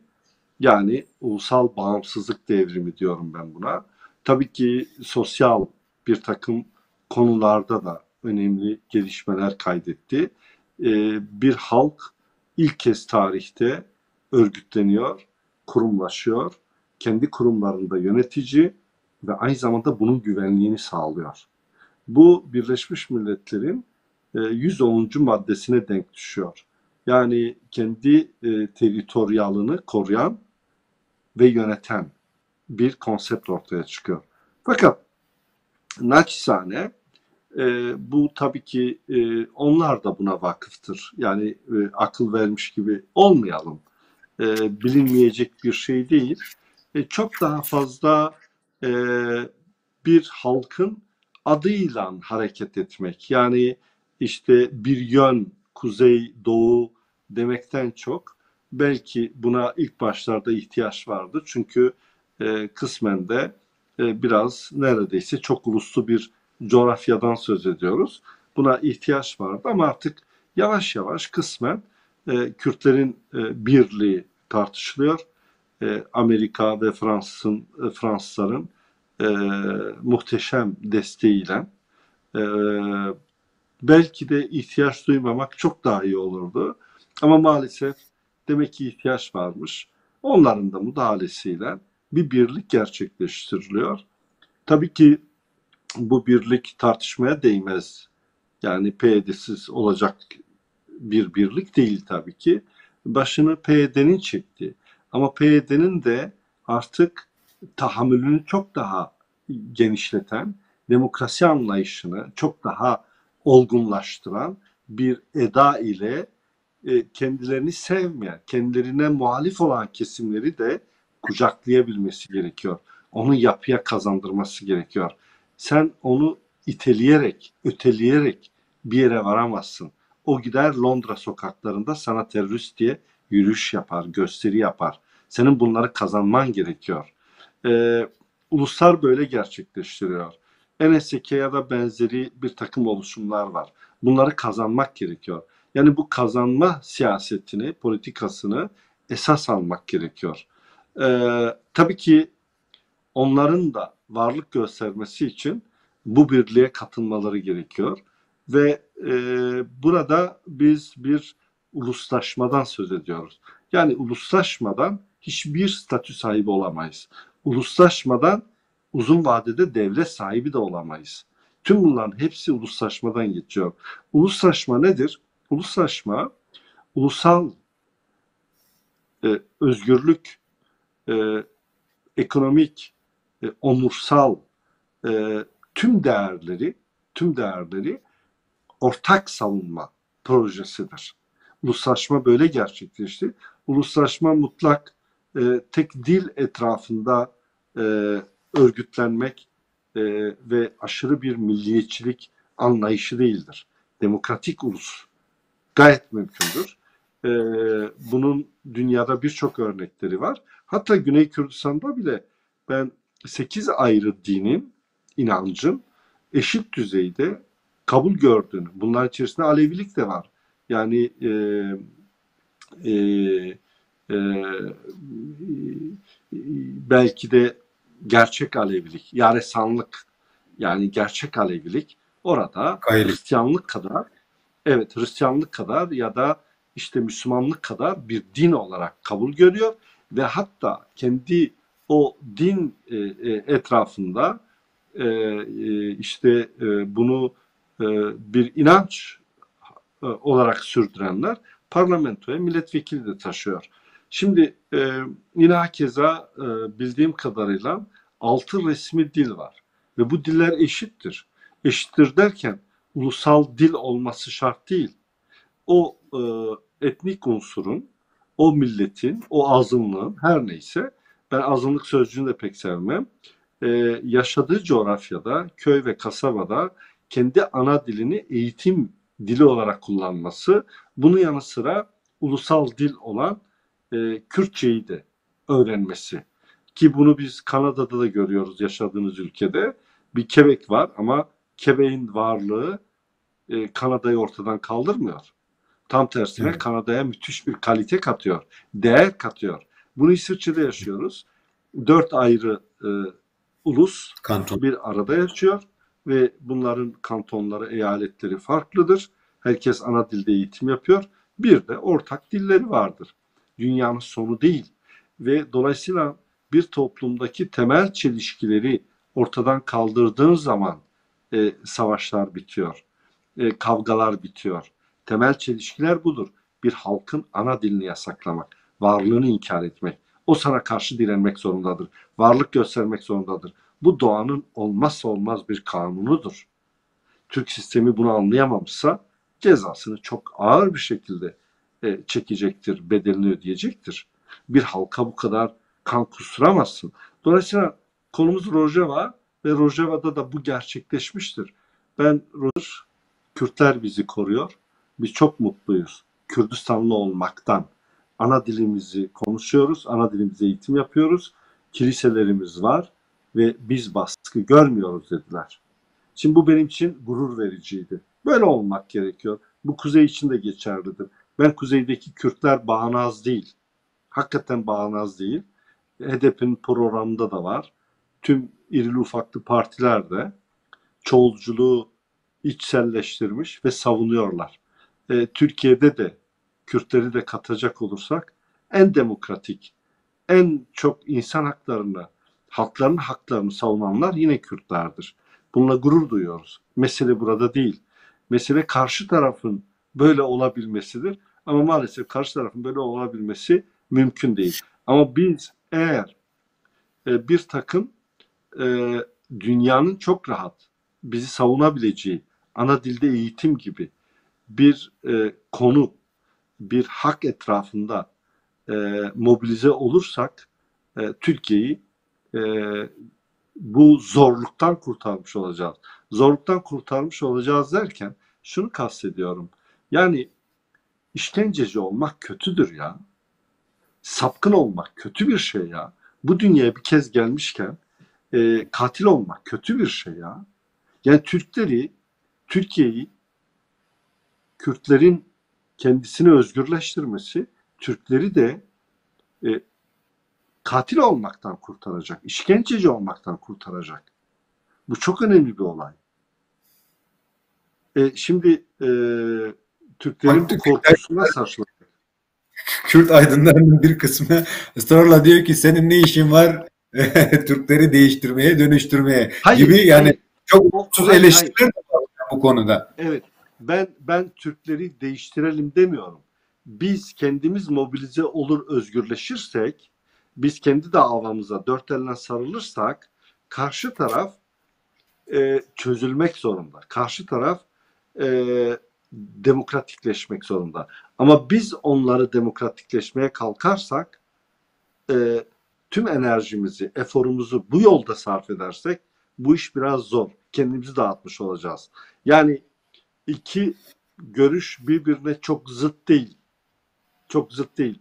yani ulusal bağımsızlık devrimi diyorum ben buna, tabii ki sosyal bir takım konularda da önemli gelişmeler kaydetti. Bir halk ilk kez tarihte örgütleniyor, kurumlaşıyor, kendi kurumlarında yönetici ve aynı zamanda bunun güvenliğini sağlıyor. Bu Birleşmiş Milletler'in 110. maddesine denk düşüyor. Yani kendi teritoryalını koruyan ve yöneten bir konsept ortaya çıkıyor. Fakat naçizane bu tabii ki onlar da buna vakıftır. Yani akıl vermiş gibi olmayalım. Bilinmeyecek bir şey değil. Çok daha fazla e, bir halkın adıyla hareket etmek. Yani işte bir yön, kuzey, doğu demekten çok belki buna ilk başlarda ihtiyaç vardı. Çünkü kısmen de biraz neredeyse çok uluslu bir coğrafyadan söz ediyoruz. Buna ihtiyaç vardı ama artık yavaş yavaş kısmen Kürtlerin birliği tartışılıyor. Amerika ve Fransızların e, muhteşem desteğiyle e, belki de ihtiyaç duymamak çok daha iyi olurdu. Ama maalesef demek ki ihtiyaç varmış. Onların da müdahalesiyle bir birlik gerçekleştiriliyor. Tabii ki bu birlik tartışmaya değmez. Yani PYD'siz olacak bir birlik değil tabii ki. Başını PYD'nin çekti. Ama PYD'nin de artık tahammülünü çok daha genişleten, demokrasi anlayışını çok daha olgunlaştıran bir eda ile kendilerini sevmeyen, kendilerine muhalif olan kesimleri de kucaklayabilmesi gerekiyor. Onu yapıya kazandırması gerekiyor. Sen onu iteleyerek, öteleyerek bir yere varamazsın. O gider Londra sokaklarında sana terörist diye yürüyüş yapar, gösteri yapar. Senin bunları kazanman gerekiyor. Uluslar böyle gerçekleştiriyor. NSK ya da benzeri bir takım oluşumlar var. Bunları kazanmak gerekiyor. Yani bu kazanma siyasetini, politikasını esas almak gerekiyor. Tabii ki onların da varlık göstermesi için bu birliğe katılmaları gerekiyor. Ve burada biz bir uluslaşmadan söz ediyoruz. Yani uluslaşmadan hiçbir statü sahibi olamayız. Uluslaşmadan uzun vadede devlet sahibi de olamayız. Tüm bunların hepsi uluslaşmadan geçiyor. Uluslaşma nedir? Uluslaşma, ulusal özgürlük, ekonomik, onursal tüm değerleri ortak savunma projesidir. Uluslaşma böyle gerçekleşti. Uluslaşma mutlak tek dil etrafında örgütlenmek ve aşırı bir milliyetçilik anlayışı değildir. Demokratik ulus gayet mümkündür. Bunun dünyada birçok örnekleri var. Hatta Güney Kürdistan'da bile ben 8 ayrı dinin, inancın eşit düzeyde kabul gördüğünü, bunlar içerisinde Alevilik de var. Yani belki de gerçek Alevilik, Yaresanlık, yani gerçek Alevilik orada Hristiyanlık kadar, evet Hristiyanlık kadar ya da işte Müslümanlık kadar bir din olarak kabul görüyor ve hatta kendi o din etrafında işte bunu bir inanç olarak sürdürenler parlamentoya milletvekili de taşıyor. Şimdi yine hakeza bildiğim kadarıyla 6 resmi dil var ve bu diller eşittir. Eşittir derken ulusal dil olması şart değil. O etnik unsurun, o milletin, o azınlığın her neyse, ben azınlık sözcüğünü de pek sevmem, yaşadığı coğrafyada, köy ve kasabada kendi ana dilini eğitim dili olarak kullanması, bunun yanı sıra ulusal dil olan Kürtçeyi de öğrenmesi. Ki bunu biz Kanada'da da görüyoruz, yaşadığınız ülkede. Bir Quebec var ama Quebec'in varlığı Kanada'yı ortadan kaldırmıyor. Tam tersine evet, Kanada'ya müthiş bir kalite katıyor, değer katıyor. Bunu İsviçre'de yaşıyoruz. 4 ayrı ulus kanton bir arada yaşıyor ve bunların kantonları, eyaletleri farklıdır. Herkes ana dilde eğitim yapıyor. Bir de ortak dilleri vardır. Dünyanın sonu değil. Ve dolayısıyla bir toplumdaki temel çelişkileri ortadan kaldırdığın zaman savaşlar bitiyor, kavgalar bitiyor. Temel çelişkiler budur. Bir halkın ana dilini yasaklamak, varlığını inkar etmek. O sana karşı direnmek zorundadır. Varlık göstermek zorundadır. Bu doğanın olmazsa olmaz bir kanunudur. Türk sistemi bunu anlayamamışsa cezasını çok ağır bir şekilde çekecektir, bedelini ödeyecektir. Bir halka bu kadar kan kusturamazsın. Dolayısıyla konumuz Rojava ve Rojava'da da bu gerçekleşmiştir. Kürtler bizi koruyor. Biz çok mutluyuz Kürdistanlı olmaktan. Ana dilimizi konuşuyoruz, ana dilimize eğitim yapıyoruz. Kiliselerimiz var ve biz baskı görmüyoruz dediler. Şimdi bu benim için gurur vericiydi. Böyle olmak gerekiyor. Bu kuzey için de geçerlidir. Ben kuzeydeki Kürtler bağnaz değil. Hakikaten bağnaz değil. HDP'nin programında da var. Tüm irili ufaklı partiler de çoğulculuğu içselleştirmiş ve savunuyorlar. Türkiye'de de Kürtleri de katacak olursak en demokratik, en çok insan haklarını, halkların haklarını savunanlar yine Kürtlerdir. Bununla gurur duyuyoruz. Mesele burada değil. Mesele karşı tarafın böyle olabilmesidir. Ama maalesef karşı tarafın böyle olabilmesi mümkün değil. Ama biz eğer bir takım dünyanın çok rahat bizi savunabileceği ana dilde eğitim gibi bir konu, bir hak etrafında mobilize olursak Türkiye'yi bu zorluktan kurtarmış olacağız. Zorluktan kurtarmış olacağız derken şunu kastediyorum. Yani işkenceci olmak kötüdür ya. Sapkın olmak kötü bir şey ya. Bu dünyaya bir kez gelmişken katil olmak kötü bir şey ya. Yani Türkiye'yi, Kürtlerin kendisini özgürleştirmesi, Türkleri de katil olmaktan kurtaracak, işkenceci olmaktan kurtaracak. Bu çok önemli bir olay. Şimdi Türklerin bu korkusuna sarsılacak. Kürt aydınlarının bir kısmı ısrarla diyor ki senin ne işin var Türkleri değiştirmeye, dönüştürmeye gibi yani çok mutsuz eleştiriler de var bu konuda. Evet. Ben Türkleri değiştirelim demiyorum. biz kendimiz mobilize olur, özgürleşirsek, biz kendi davamıza dört elle sarılırsak, karşı taraf çözülmek zorunda. Karşı taraf demokratikleşmek zorunda. Ama biz onları demokratikleşmeye kalkarsak, tüm enerjimizi, eforumuzu bu yolda sarf edersek, bu iş biraz zor. Kendimizi dağıtmış olacağız. Yani iki görüş birbirine çok zıt değil. Çok zıt değil.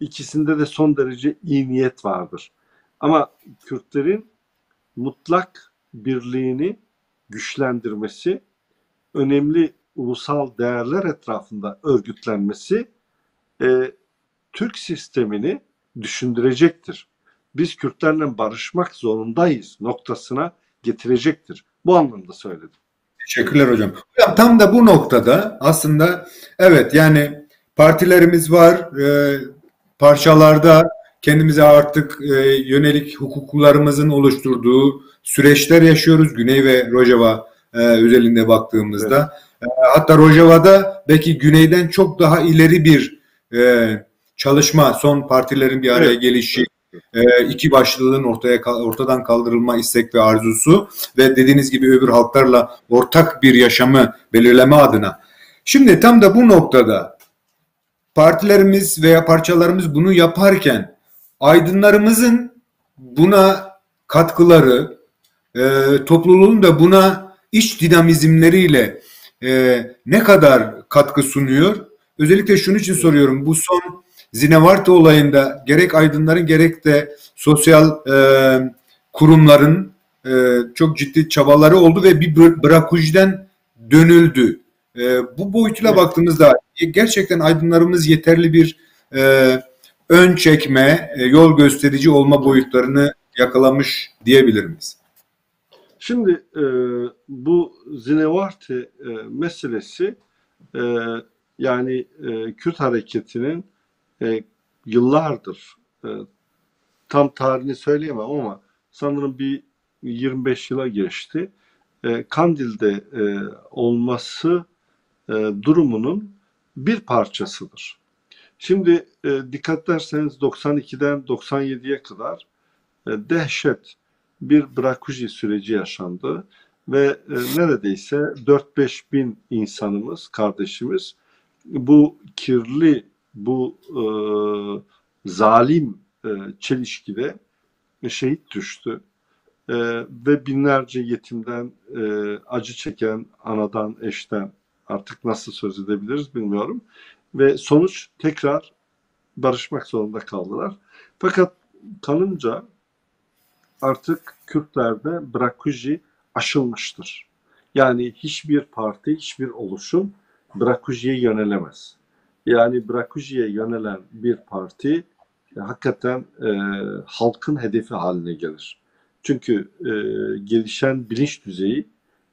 İkisinde de son derece iyi niyet vardır. Ama Kürtlerin mutlak birliğini güçlendirmesi, önemli ulusal değerler etrafında örgütlenmesi Türk sistemini düşündürecektir. Biz Kürtlerle barışmak zorundayız noktasına getirecektir. Bu anlamda söyledim. Teşekkürler hocam. Hocam tam da bu noktada aslında evet yani partilerimiz var, parçalarda kendimize artık yönelik hukuklarımızın oluşturduğu süreçler yaşıyoruz. Güney ve Rojava özelinde baktığımızda. Evet. Hatta Rojava'da belki Güney'den çok daha ileri bir çalışma, son partilerin bir araya gelişi, iki başlılığın ortadan kaldırılma istek ve arzusu ve dediğiniz gibi öbür halklarla ortak bir yaşamı belirleme adına. Şimdi tam da bu noktada partilerimiz veya parçalarımız bunu yaparken aydınlarımızın buna katkıları, topluluğun da buna iç dinamizmleriyle ne kadar katkı sunuyor? Özellikle şunun için soruyorum. Bu son Zinevarte olayında gerek aydınların gerek de sosyal kurumların çok ciddi çabaları oldu ve bir Brakuj'den dönüldü. Bu boyutuyla baktığımızda gerçekten aydınlarımız yeterli bir ön çekme, yol gösterici olma boyutlarını yakalamış diyebilir miyiz? Şimdi bu Zinevarte meselesi yani Kürt hareketinin yıllardır tam tarihini söyleyemem ama sanırım bir 25 yıla geçti. Kandil'de olması durumunun bir parçasıdır. Şimdi dikkat ederseniz 92'den 97'ye kadar dehşet bir Brakuji süreci yaşandı ve neredeyse 4-5 bin insanımız, kardeşimiz bu kirli, bu zalim çelişkide şehit düştü. Ve binlerce yetimden, acı çeken anadan, eşten artık nasıl söz edebiliriz bilmiyorum. Ve sonuç tekrar barışmak zorunda kaldılar. Fakat kanımca artık Kürtlerde Brakuji aşılmıştır. Yani hiçbir parti, hiçbir oluşum Brakuji'ye yönelemez. Yani Brakuji'ye yönelen bir parti hakikaten halkın hedefi haline gelir. Çünkü gelişen bilinç düzeyi,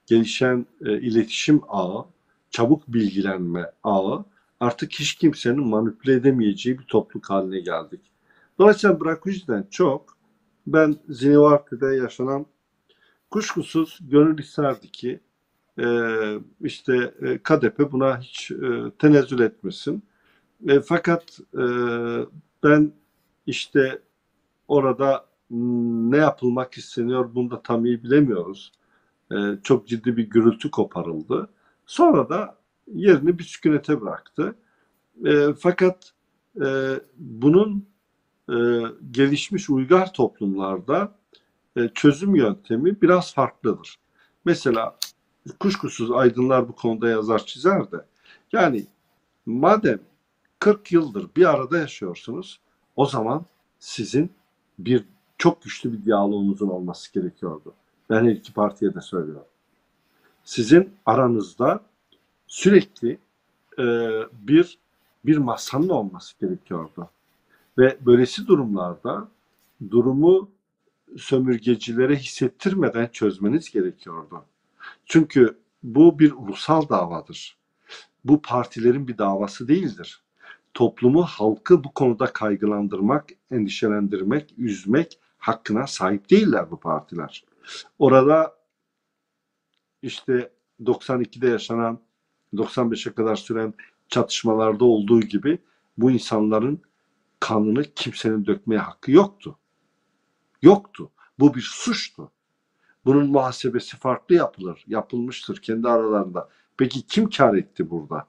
gelişen iletişim ağı, çabuk bilgilenme ağı artık hiç kimsenin manipüle edemeyeceği bir topluluk haline geldik. Dolayısıyla Brakuji'den çok ben Zinevarte'de yaşanan kuşkusuz gönül isterdi ki işte KDP buna hiç tenezzül etmesin. Fakat ben işte orada ne yapılmak isteniyor bunu da tam iyi bilemiyoruz. Çok ciddi bir gürültü koparıldı. Sonra da yerini bir sükunete bıraktı. Fakat bunun gelişmiş uygar toplumlarda çözüm yöntemi biraz farklıdır. Mesela kuşkusuz aydınlar bu konuda yazar çizer de yani madem 40 yıldır bir arada yaşıyorsunuz o zaman sizin bir çok güçlü bir diyaloğunuzun olması gerekiyordu. Ben her iki partiye de söylüyorum. Sizin aranızda sürekli bir masanın olması gerekiyordu. Ve böylesi durumlarda durumu sömürgecilere hissettirmeden çözmeniz gerekiyordu. Çünkü bu bir ulusal davadır. Bu partilerin bir davası değildir. Toplumu, halkı bu konuda kaygılandırmak, endişelendirmek, üzmek hakkına sahip değiller bu partiler. Orada işte 92'de yaşanan, 95'e kadar süren çatışmalarda olduğu gibi bu insanların kanını kimsenin dökmeye hakkı yoktu. Yoktu. Bu bir suçtu. Bunun muhasebesi farklı yapılır. Yapılmıştır kendi aralarında. Peki kim kar etti burada?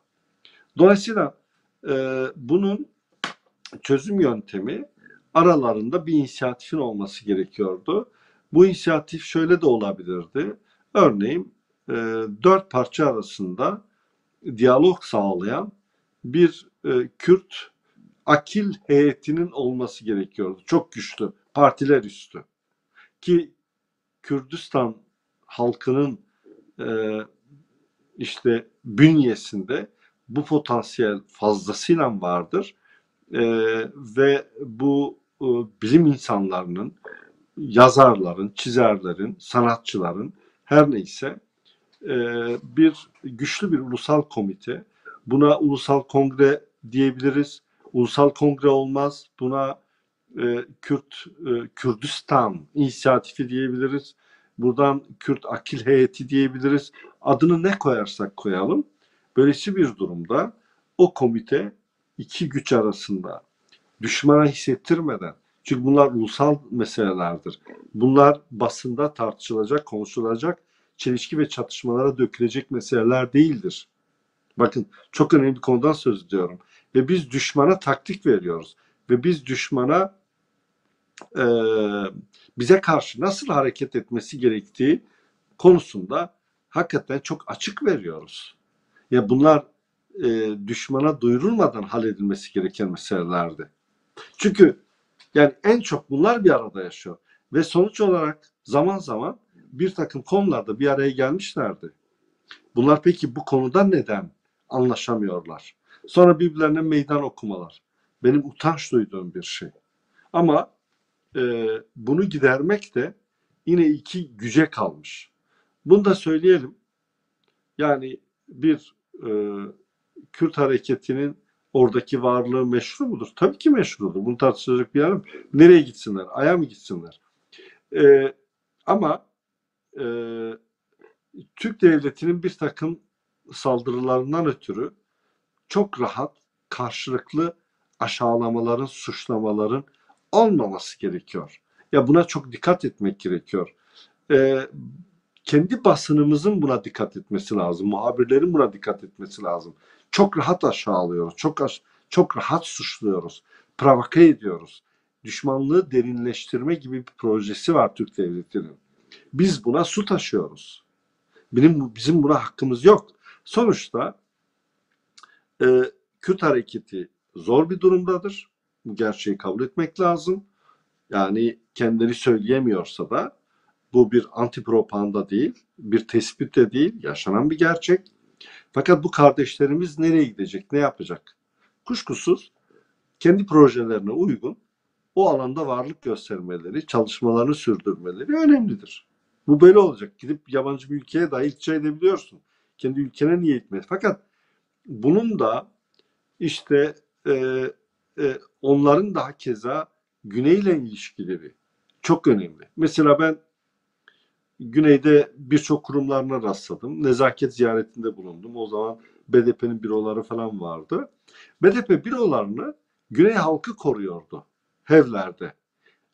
Dolayısıyla bunun çözüm yöntemi aralarında bir inisiyatifin olması gerekiyordu. Bu inisiyatif şöyle de olabilirdi. Örneğin 4 parça arasında diyalog sağlayan bir Kürt akil heyetinin olması gerekiyordu. Çok güçlü, partiler üstü. Ki Kürdistan halkının işte bünyesinde bu potansiyel fazlasıyla vardır. Ve bu bilim insanlarının, yazarların, çizerlerin, sanatçıların her neyse bir güçlü bir ulusal komite. Buna ulusal kongre diyebiliriz. Ulusal kongre olmaz. Buna Kürdistan inisiyatifi diyebiliriz. Buradan Kürt akil heyeti diyebiliriz. Adını ne koyarsak koyalım. Böylesi bir durumda o komite iki güç arasında düşmana hissettirmeden, çünkü bunlar ulusal meselelerdir. Bunlar basında tartışılacak, konuşulacak, çelişki ve çatışmalara dökülecek meseleler değildir. Bakın çok önemli bir konudan söz ediyorum. Ve biz düşmana taktik veriyoruz. Ve biz düşmana bize karşı nasıl hareket etmesi gerektiği konusunda hakikaten çok açık veriyoruz. Ya bunlar düşmana duyurulmadan halledilmesi gereken meselelerdi. Çünkü yani en çok bunlar bir arada yaşıyor. Ve sonuç olarak zaman zaman bir takım konularda bir araya gelmişlerdi. Bunlar peki bu konuda neden anlaşamıyorlar? Sonra birbirlerine meydan okumalar. Benim utanç duyduğum bir şey. Ama bunu gidermek de yine iki güce kalmış. Bunu da söyleyelim. Yani bir Kürt hareketinin oradaki varlığı meşru mudur? Tabii ki meşrudur. Bunu tartışacak bir yer mi? Nereye gitsinler? Ay'a mı gitsinler? Ama Türk devletinin bir takım saldırılarından ötürü çok rahat karşılıklı aşağılamaların, suçlamaların olmaması gerekiyor. Ya buna çok dikkat etmek gerekiyor. Kendi basınımızın buna dikkat etmesi lazım. Muhabirlerin buna dikkat etmesi lazım. Çok rahat aşağılıyoruz. Çok rahat suçluyoruz. Provoke ediyoruz. Düşmanlığı derinleştirme gibi bir projesi var Türk devletinin. Biz buna su taşıyoruz. Bizim buna hakkımız yok. Sonuçta Kürt hareketi zor bir durumdadır. Bu gerçeği kabul etmek lazım. Yani kendileri söyleyemiyorsa da bu bir anti propaganda değil, bir tespit de değil, yaşanan bir gerçek. Fakat bu kardeşlerimiz nereye gidecek, ne yapacak? Kuşkusuz kendi projelerine uygun o alanda varlık göstermeleri, çalışmalarını sürdürmeleri önemlidir. Bu böyle olacak. Gidip yabancı bir ülkeye dahi iltica edebiliyorsun. Kendi ülkene niye gitmez? Fakat bunun da işte onların daha keza güneyle ilişkileri çok önemli. Mesela ben Güney'de birçok kurumlarına rastladım. Nezaket ziyaretinde bulundum. O zaman BDP'nin büroları falan vardı. BDP bürolarını Güney halkı koruyordu. Evlerde.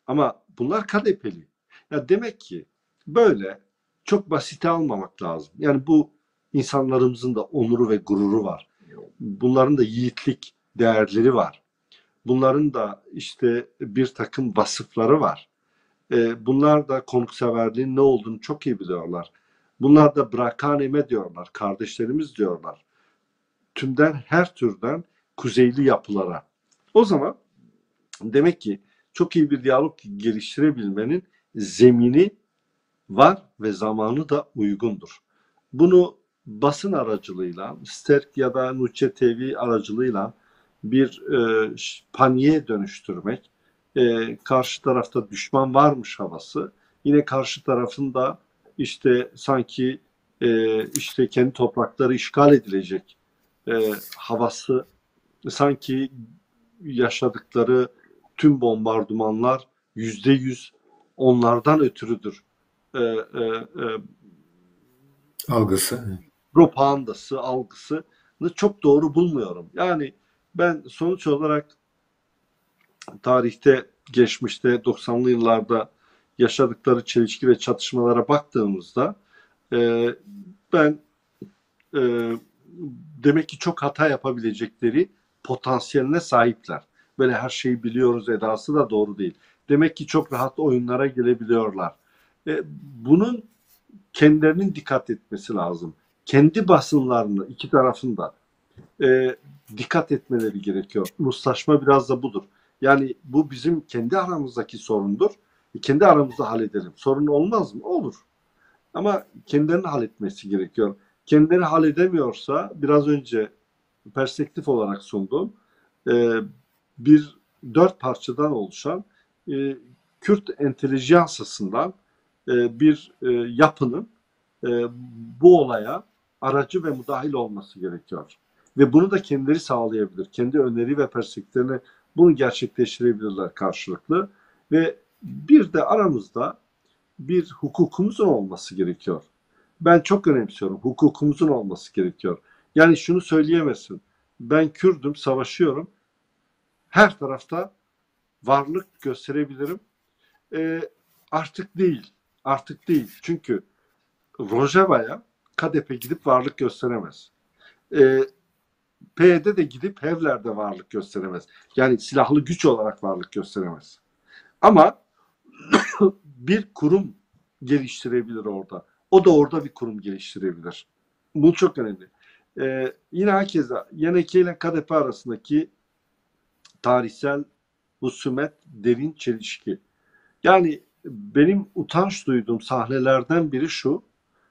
Ama bunlar KDP'li. Ya demek ki böyle çok basite almamak lazım. Yani bu insanlarımızın da onuru ve gururu var. Bunların da yiğitlik değerleri var. Bunların da işte bir takım vasıfları var. Bunlar da konukseverliğin ne olduğunu çok iyi biliyorlar. Bunlar da bırakaneme diyorlar, kardeşlerimiz diyorlar. Tümden her türden kuzeyli yapılara. O zaman demek ki çok iyi bir diyalog geliştirebilmenin zemini var ve zamanı da uygundur. Bunu basın aracılığıyla, Sterk ya da Nuçe TV aracılığıyla bir paniğe dönüştürmek, karşı tarafta düşman varmış havası, yine karşı tarafın da işte sanki işte kendi toprakları işgal edilecek havası, sanki yaşadıkları tüm bombardımanlar %100 onlardan ötürüdür Algısı. propagandası, algısı çok doğru bulmuyorum. Yani ben sonuç olarak tarihte, geçmişte 90'lı yıllarda yaşadıkları çelişki ve çatışmalara baktığımızda e, ben e, demek ki çok hata yapabilecekleri potansiyeline sahipler. Böyle her şeyi biliyoruz edası da doğru değil. Demek ki çok rahat oyunlara gelebiliyorlar. Bunun kendilerinin dikkat etmesi lazım. Kendi basınlarını, iki tarafında dikkat etmeleri gerekiyor. Uluslaşma biraz da budur. Yani bu bizim kendi aramızdaki sorundur. Kendi aramızda halledelim. Sorun olmaz mı? Olur. Ama kendilerini halletmesi gerekiyor. Kendileri halledemiyorsa biraz önce perspektif olarak sunduğum bir 4 parçadan oluşan Kürt entelijansasından bir yapının bu olaya aracı ve müdahil olması gerekiyor. Ve bunu da kendileri sağlayabilir. Kendi öneri ve perspektiflerini bunu gerçekleştirebilirler karşılıklı. Ve bir de aramızda bir hukukumuzun olması gerekiyor. Ben çok önemsiyorum. Hukukumuzun olması gerekiyor. Yani şunu söyleyemezsin. Ben Kürdüm, savaşıyorum. Her tarafta varlık gösterebilirim. Artık değil. Artık değil. Çünkü Rojava'ya KDP gidip varlık gösteremez. PYD de gidip Hevler'de varlık gösteremez. Yani silahlı güç olarak varlık gösteremez. Ama bir kurum geliştirebilir orada. O da orada bir kurum geliştirebilir. Bu çok önemli. Yine hakeza YNK ile KDP arasındaki tarihsel husumet, derin çelişki. Yani benim utanç duyduğum sahnelerden biri şu.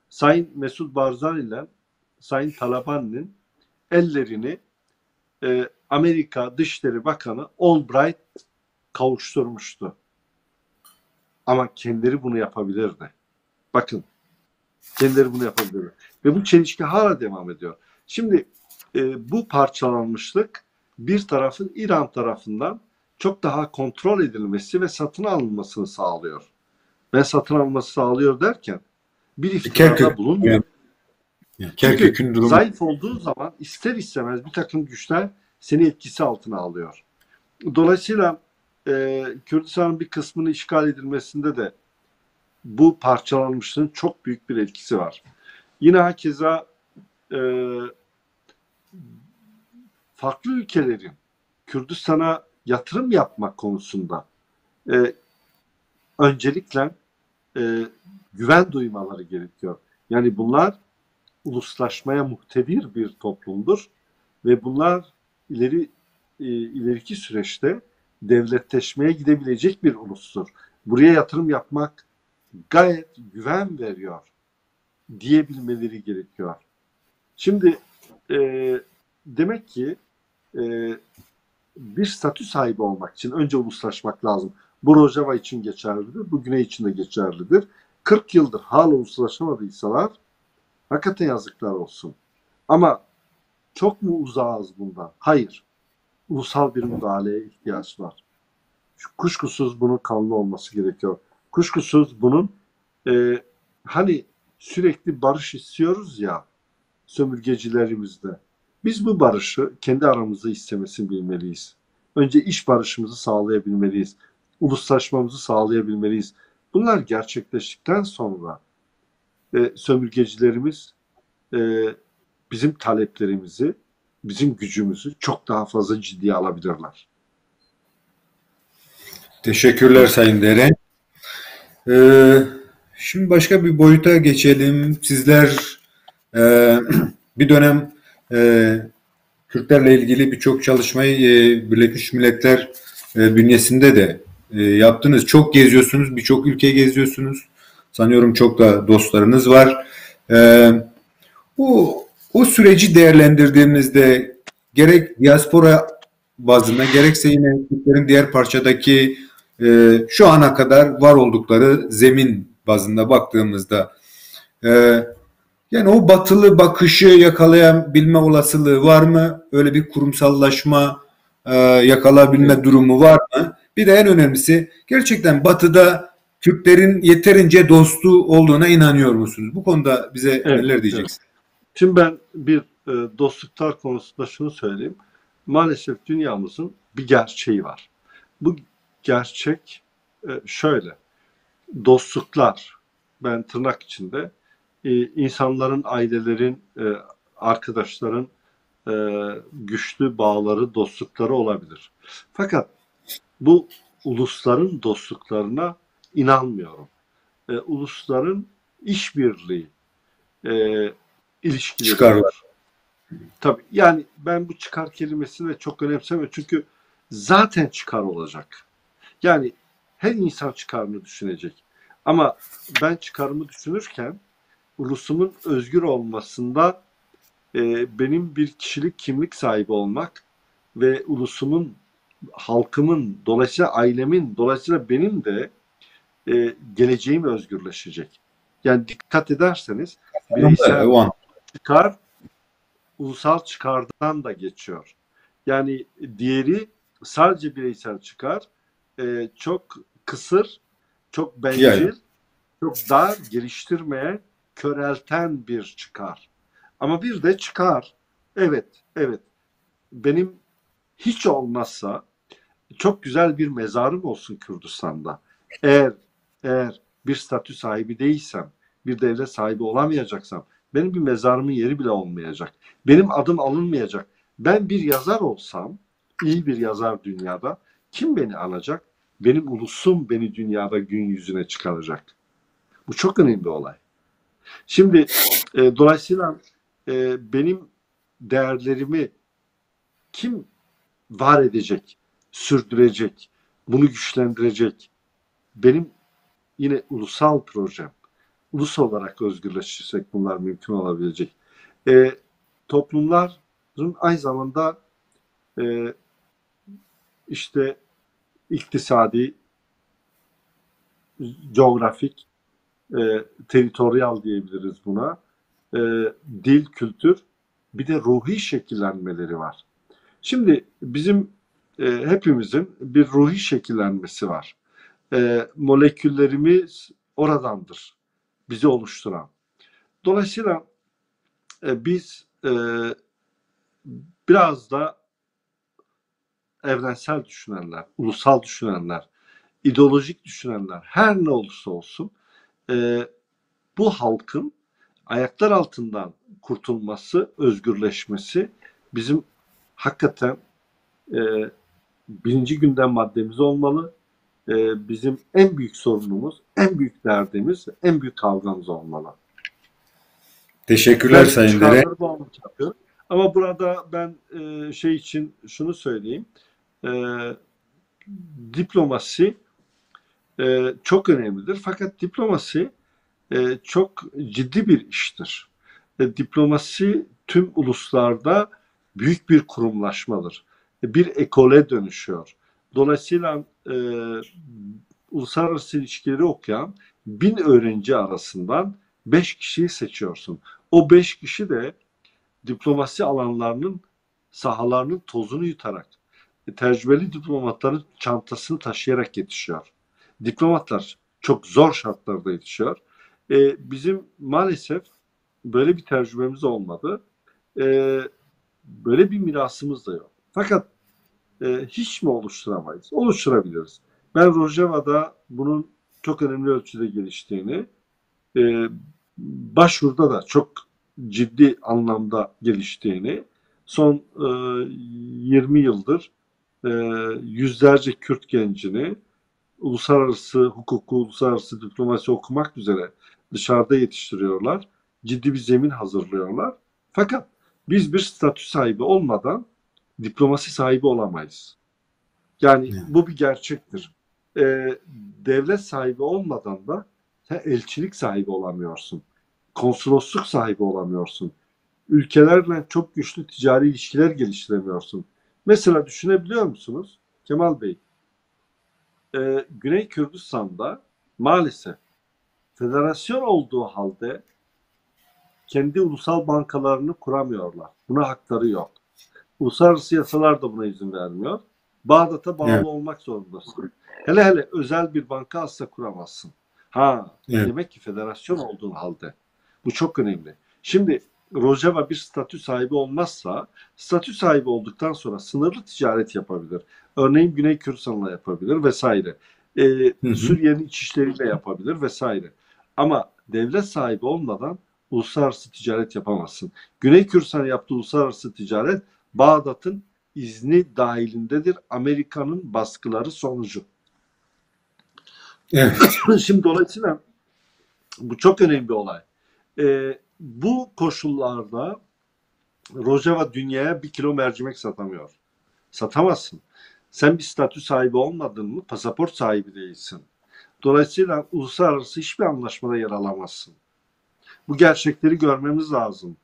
Sayın Mesut Barzani ile Sayın Talabani'nin ellerini Amerika Dışişleri Bakanı Albright kavuşturmuştu. Ama kendileri bunu yapabilirdi. Bakın, kendileri bunu yapabilirdi. Ve bu çelişki hala devam ediyor. Şimdi bu parçalanmışlık bir tarafın İran tarafından çok daha kontrol edilmesi ve satın alınmasını sağlıyor. Ben satın alınması sağlıyor derken bir iftirada bulunmuyor. Çünkü zayıf olduğun zaman ister istemez bir takım güçler seni etkisi altına alıyor. Dolayısıyla Kürdistan'ın bir kısmının işgal edilmesinde de bu parçalanmışlığın çok büyük bir etkisi var. Yine hakeza farklı ülkelerin Kürdistan'a yatırım yapmak konusunda öncelikle güven duymaları gerekiyor. Yani bunlar uluslaşmaya muhtedir bir toplumdur ve bunlar ileriki süreçte devletleşmeye gidebilecek bir ulustur. Buraya yatırım yapmak gayet güven veriyor diyebilmeleri gerekiyor. Şimdi demek ki bir statü sahibi olmak için önce uluslaşmak lazım. Bu Rojava için geçerlidir, bu Güney için de geçerlidir. 40 yıldır hala uluslaşamadıysalar hakikaten yazıklar olsun. Ama çok mu uzağız bundan? Hayır. Ulusal bir müdahaleye ihtiyaç var. Kuşkusuz bunun kanlı olması gerekiyor. Kuşkusuz bunun hani sürekli barış istiyoruz ya sömürgecilerimizde. Biz bu barışı kendi aramızda istemesini bilmeliyiz. Önce iş barışımızı sağlayabilmeliyiz. Uluslaşmamızı sağlayabilmeliyiz. Bunlar gerçekleştikten sonra sömürgecilerimiz bizim taleplerimizi, bizim gücümüzü çok daha fazla ciddiye alabilirler. Teşekkürler Sayın Deren. Şimdi başka bir boyuta geçelim. Sizler bir dönem Kürtlerle ilgili birçok çalışmayı Birleşmiş Milletler bünyesinde de yaptınız. Çok geziyorsunuz, birçok ülke geziyorsunuz. Sanıyorum çok da dostlarınız var. O süreci değerlendirdiğimizde gerek diaspora bazında gerekse yine Kürtlerin diğer parçadaki şu ana kadar var oldukları zemin bazında baktığımızda yani o batılı bakışı yakalayabilme olasılığı var mı? Öyle bir kurumsallaşma yakalayabilme durumu var mı? Bir de en önemlisi gerçekten batıda Kürtlerin yeterince dostu olduğuna inanıyor musunuz? Bu konuda bize neler diyeceksiniz? Evet. Şimdi ben bir dostluklar konusunda şunu söyleyeyim. Maalesef dünyamızın bir gerçeği var. Bu gerçek şöyle. Dostluklar, ben tırnak içinde insanların, ailelerin, arkadaşların güçlü bağları, dostlukları olabilir. Fakat bu ulusların dostluklarına inanmıyorum. Ulusların işbirliği ilişkileri Çıkarlar. olur. Tabii yani ben bu çıkar kelimesini de çok önemsemiyorum. Çünkü zaten çıkar olacak. Yani her insan çıkarını düşünecek. Ama ben çıkarımı düşünürken ulusumun özgür olmasında benim bir kişilik kimlik sahibi olmak ve ulusumun, halkımın, dolayısıyla ailemin, dolayısıyla benim de geleceğim özgürleşecek. Yani dikkat ederseniz bireysel çıkar ulusal çıkardan da geçiyor. Yani diğeri sadece bireysel çıkar, çok kısır, çok bencil, çok dar, geliştirmeye, körelten bir çıkar. Ama bir de çıkar. Evet, evet. Benim hiç olmazsa çok güzel bir mezarım olsun Kürdistan'da. Eğer bir statü sahibi değilsem, bir devlet sahibi olamayacaksam, benim bir mezarımın yeri bile olmayacak. Benim adım alınmayacak. Ben bir yazar olsam, iyi bir yazar dünyada, kim beni alacak? Benim ulusum beni dünyada gün yüzüne çıkaracak. Bu çok önemli bir olay. Şimdi dolayısıyla benim değerlerimi kim var edecek, sürdürecek, bunu güçlendirecek? Benim yine ulusal projem. Ulus olarak özgürleşirsek bunlar mümkün olabilecek. Toplumların aynı zamanda işte iktisadi, coğrafik, teritoryal diyebiliriz buna. Dil, kültür, bir de ruhi şekillenmeleri var. Şimdi bizim hepimizin bir ruhi şekillenmesi var. Moleküllerimiz oradandır bizi oluşturan. Dolayısıyla biz biraz da evrensel düşünenler, ulusal düşünenler, ideolojik düşünenler, her ne olursa olsun bu halkın ayaklar altından kurtulması, özgürleşmesi bizim hakikaten birinci gündem maddemiz olmalı. Bizim en büyük sorunumuz, en büyük derdimiz, en büyük kavgamız olmalı. Teşekkürler Sayın Dere. Ama burada ben şey için şunu söyleyeyim. Diplomasi çok önemlidir. Fakat diplomasi çok ciddi bir iştir. Diplomasi tüm uluslarda büyük bir kurumlaşmadır. Bir ekole dönüşüyor. Dolayısıyla uluslararası ilişkileri okuyan 1000 öğrenci arasından 5 kişiyi seçiyorsun. O 5 kişi de diplomasi alanlarının, sahalarının tozunu yutarak, tecrübeli diplomatların çantasını taşıyarak yetişiyor. Diplomatlar çok zor şartlarda yetişiyor. Bizim maalesef böyle bir tecrübemiz olmadı. Böyle bir mirasımız da yok. Fakat hiç mi oluşturamayız? Oluşturabiliriz. Ben Rojava'da bunun çok önemli ölçüde geliştiğini, başvuruda da çok ciddi anlamda geliştiğini, son 20 yıldır yüzlerce Kürt gencini uluslararası hukuku, uluslararası diplomasi okumak üzere dışarıda yetiştiriyorlar. Ciddi bir zemin hazırlıyorlar. Fakat biz bir statü sahibi olmadan diplomasi sahibi olamayız. Yani bu bir gerçektir. Devlet sahibi olmadan da sen elçilik sahibi olamıyorsun. Konsolosluk sahibi olamıyorsun. Ülkelerle çok güçlü ticari ilişkiler geliştiremiyorsun. Mesela düşünebiliyor musunuz Kemal Bey? Güney Kürdistan'da maalesef federasyon olduğu halde kendi ulusal bankalarını kuramıyorlar. Buna hakları yok. Uluslararası yasalar da buna izin vermiyor. Bağdat'a bağlı olmak zorundasın. Hele hele özel bir banka asla kuramazsın. Demek ki federasyon olduğun halde. Bu çok önemli. Şimdi Rojava bir statü sahibi olmazsa, statü sahibi olduktan sonra sınırlı ticaret yapabilir. Örneğin Güney Kürdistan'la yapabilir vesaire. Hı hı. Suriye'nin iç işleriyle yapabilir vesaire. Ama devlet sahibi olmadan uluslararası ticaret yapamazsın. Güney Kürdistan yaptığı uluslararası ticaret Bağdat'ın izni dahilindedir. Amerika'nın baskıları sonucu. Evet. Şimdi dolayısıyla bu çok önemli bir olay. Bu koşullarda Rojava dünyaya 1 kilo mercimek satamıyor. Satamazsın. Sen bir statü sahibi olmadın mı pasaport sahibi değilsin. Dolayısıyla uluslararası hiçbir anlaşmada yer alamazsın. Bu gerçekleri görmemiz lazım.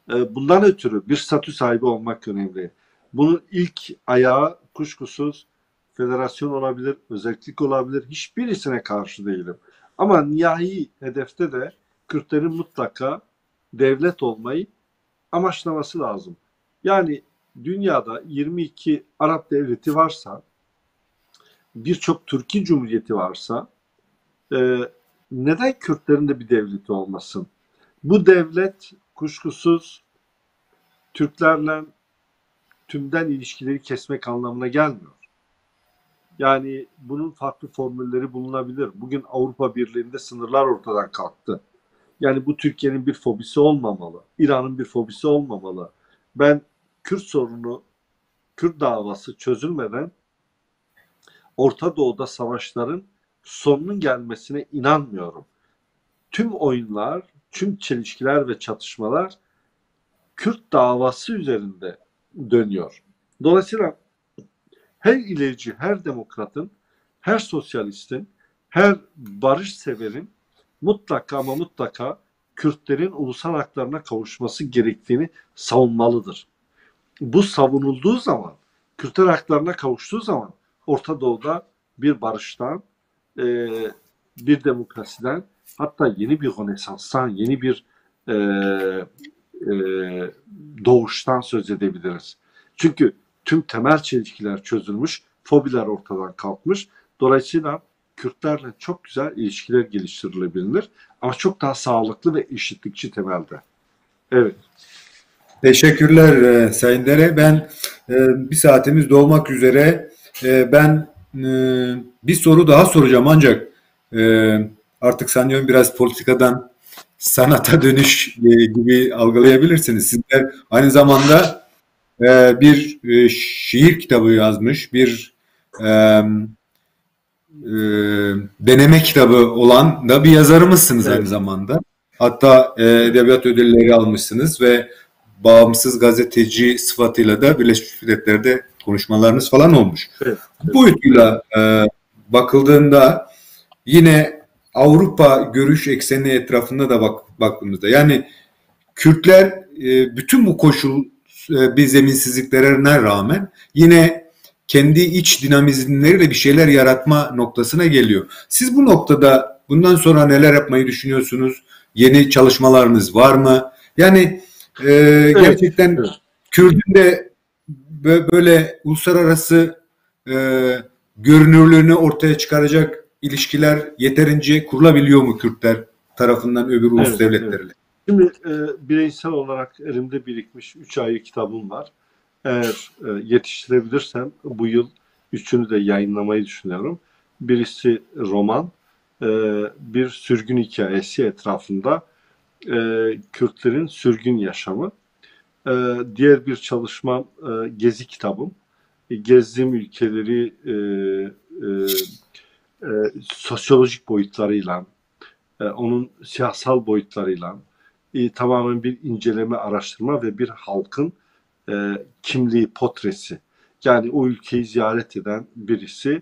Bundan ötürü bir statü sahibi olmak önemli. Bunun ilk ayağı kuşkusuz federasyon olabilir, özellik olabilir. Hiçbirisine karşı değilim. Ama nihai hedefte de Kürtlerin mutlaka devlet olmayı amaçlaması lazım. Yani dünyada 22 Arap devleti varsa, birçok Türkiye Cumhuriyeti varsa, neden Kürtlerin de bir devleti olmasın? Bu devlet kuşkusuz Türklerle tümden ilişkileri kesmek anlamına gelmiyor. Yani bunun farklı formülleri bulunabilir. Bugün Avrupa Birliği'nde sınırlar ortadan kalktı. Yani bu Türkiye'nin bir fobisi olmamalı. İran'ın bir fobisi olmamalı. Ben Kürt sorunu, Kürt davası çözülmeden Orta Doğu'da savaşların sonunun gelmesine inanmıyorum. Tüm oyunlar, tüm çelişkiler ve çatışmalar Kürt davası üzerinde dönüyor. Dolayısıyla her ilerici, her demokratın, her sosyalistin, her barış severin mutlaka ama mutlaka Kürtlerin ulusal haklarına kavuşması gerektiğini savunmalıdır. Bu savunulduğu zaman, Kürtler haklarına kavuştuğu zaman Orta Doğu'da bir barıştan, e, bir demokrasiden, hatta yeni bir Rönesans'tan, yeni bir e, e, doğuştan söz edebiliriz. Çünkü tüm temel çelişkiler çözülmüş, fobiler ortadan kalkmış. Dolayısıyla Kürtlerle çok güzel ilişkiler geliştirilebilir ama çok daha sağlıklı ve eşitlikçi temelde. Evet. Teşekkürler Sayın Dere. Ben bir saatimiz dolmak üzere. Ben bir soru daha soracağım ancak artık sanıyorum biraz politikadan sanata dönüş gibi algılayabilirsiniz. Sizler aynı zamanda bir şiir kitabı yazmış, bir e, deneme kitabı olan da bir yazarımızsınız aynı Evet. zamanda. Hatta edebiyat ödülleri almışsınız ve bağımsız gazeteci sıfatıyla da Birleşmiş Milletler'de konuşmalarınız falan olmuş. Evet. Bu boyutuyla bakıldığında yine Avrupa görüş ekseni etrafında da baktığımızda yani Kürtler bütün bu koşul bir zeminsizliklerine rağmen yine kendi iç dinamizmleriyle bir şeyler yaratma noktasına geliyor. Siz bu noktada bundan sonra neler yapmayı düşünüyorsunuz? Yeni çalışmalarınız var mı? Yani gerçekten Evet. Kürt'ün de böyle uluslararası e, görünürlüğünü ortaya çıkaracak ilişkiler yeterince kurulabiliyor mu Kürtler tarafından öbür ulus Evet. Evet. devletleriyle? Şimdi bireysel olarak elimde birikmiş 3 ayrı kitabım var. Eğer yetiştirebilirsem bu yıl üçünü de yayınlamayı düşünüyorum. Birisi roman, e, bir sürgün hikayesi etrafında Kürtlerin sürgün yaşamı. Diğer bir çalışmam gezi kitabım. Gezdiğim ülkeleri sosyolojik boyutlarıyla, onun siyasal boyutlarıyla tamamen bir inceleme, araştırma ve bir halkın kimliği, portresi. Yani o ülkeyi ziyaret eden birisi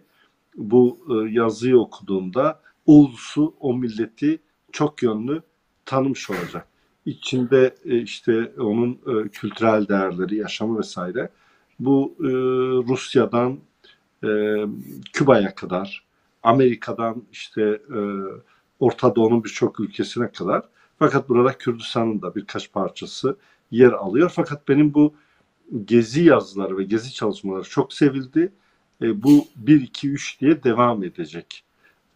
bu yazıyı okuduğunda o ulusu, o milleti çok yönlü tanımış olacak. İçinde işte onun kültürel değerleri, yaşamı vesaire. Bu Rusya'dan e, Küba'ya kadar, Amerika'dan işte Orta Doğu'nun birçok ülkesine kadar. Fakat burada Kürdistan'ın da birkaç parçası yer alıyor. Fakat benim bu gezi yazıları ve gezi çalışmaları çok sevildi. Bu 1, 2, 3 diye devam edecek.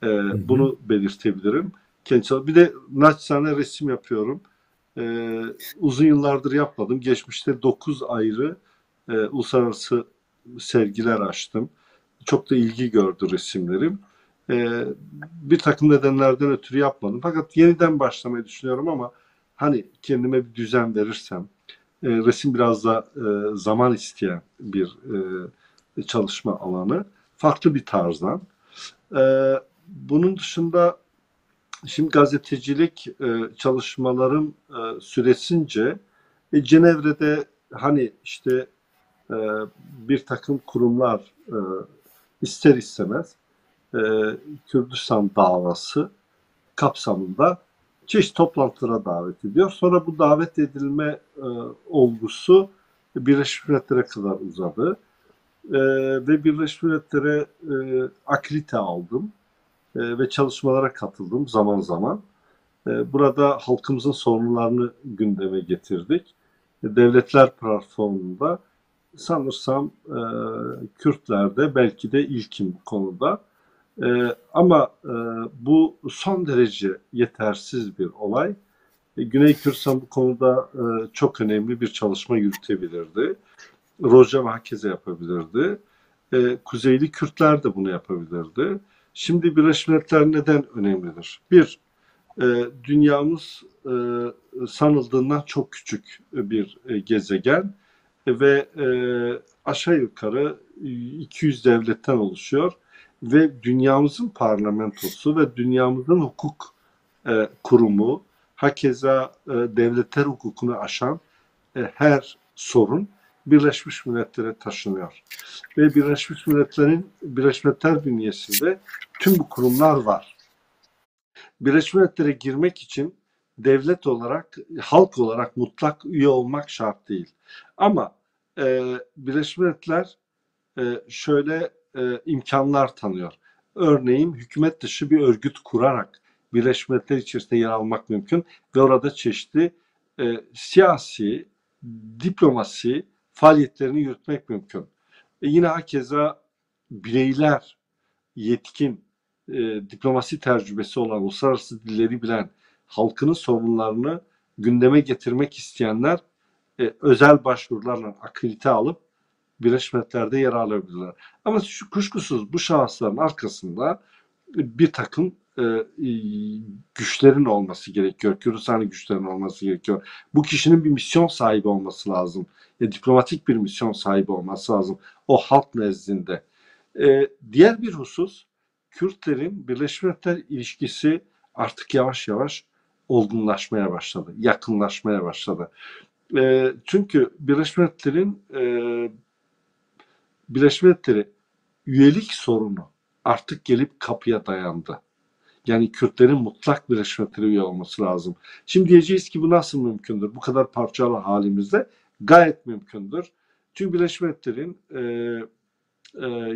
Hı hı. Bunu belirtebilirim. Bir de naçizane resim yapıyorum. Uzun yıllardır yapmadım. Geçmişte 9 ayrı uluslararası sergiler açtım. Çok da ilgi gördü resimlerim. Bir takım nedenlerden ötürü yapmadım. Fakat yeniden başlamayı düşünüyorum ama hani kendime bir düzen verirsem, resim biraz da zaman isteyen bir çalışma alanı. Farklı bir tarzdan. Bunun dışında şimdi gazetecilik çalışmalarım süresince Cenevre'de hani işte e, bir takım kurumlar ister istemez e, Kürdistan davası kapsamında çeşitli toplantılara davet ediyor. Sonra bu davet edilme olgusu Birleşmiş Milletler'e kadar uzadı. Ve Birleşmiş Milletler'e akredite aldım ve çalışmalara katıldım zaman zaman. Burada halkımızın sorunlarını gündeme getirdik. Devletler platformunda sanırsam Kürtlerde belki de ilkim bu konuda. Ama bu son derece yetersiz bir olay. Güney Kürdistan bu konuda çok önemli bir çalışma yürütebilirdi. Rojava hakeze yapabilirdi. Kuzeyli Kürtler de bunu yapabilirdi. Şimdi Birleşmiş Milletler neden önemlidir? Bir, dünyamız sanıldığından çok küçük bir gezegen ve aşağı yukarı 200 devletten oluşuyor ve dünyamızın parlamentosu ve dünyamızın hukuk kurumu, hakeza devletler hukukunu aşan her sorun Birleşmiş Milletler'e taşınıyor. Ve Birleşmiş Milletler bünyesinde tüm bu kurumlar var. Birleşmiş Milletler'e girmek için devlet olarak, halk olarak mutlak üye olmak şart değil. Ama Birleşmiş Milletler şöyle imkanlar tanıyor. Örneğin hükümet dışı bir örgüt kurarak Birleşmiş Milletler içerisinde yer almak mümkün ve orada çeşitli siyasi, diplomasi faaliyetlerini yürütmek mümkün. Yine hakeza bireyler, yetkin, diplomasi tecrübesi olan, uluslararası dilleri bilen, halkının sorunlarını gündeme getirmek isteyenler özel başvurularla akredite alıp Birleşmiş Milletler'de yer alabilirler. Ama kuşkusuz bu şahısların arkasında bir takım güçlerin olması gerekiyor. Kürdistan güçlerin olması gerekiyor. Bu kişinin bir misyon sahibi olması lazım. Diplomatik bir misyon sahibi olması lazım. O halk nezdinde. Diğer bir husus, Kürtlerin Birleşmiş Milletler ilişkisi artık yavaş yavaş olgunlaşmaya başladı. Yakınlaşmaya başladı. Çünkü Birleşmiş Milletler'e üyelik sorunu artık gelip kapıya dayandı. Yani Kürtlerin mutlak Birleşmiş Milletler'e üye olması lazım. Şimdi diyeceğiz ki bu nasıl mümkündür? Bu kadar parçalı halimizde gayet mümkündür. Çünkü Birleşmiş Milletler'in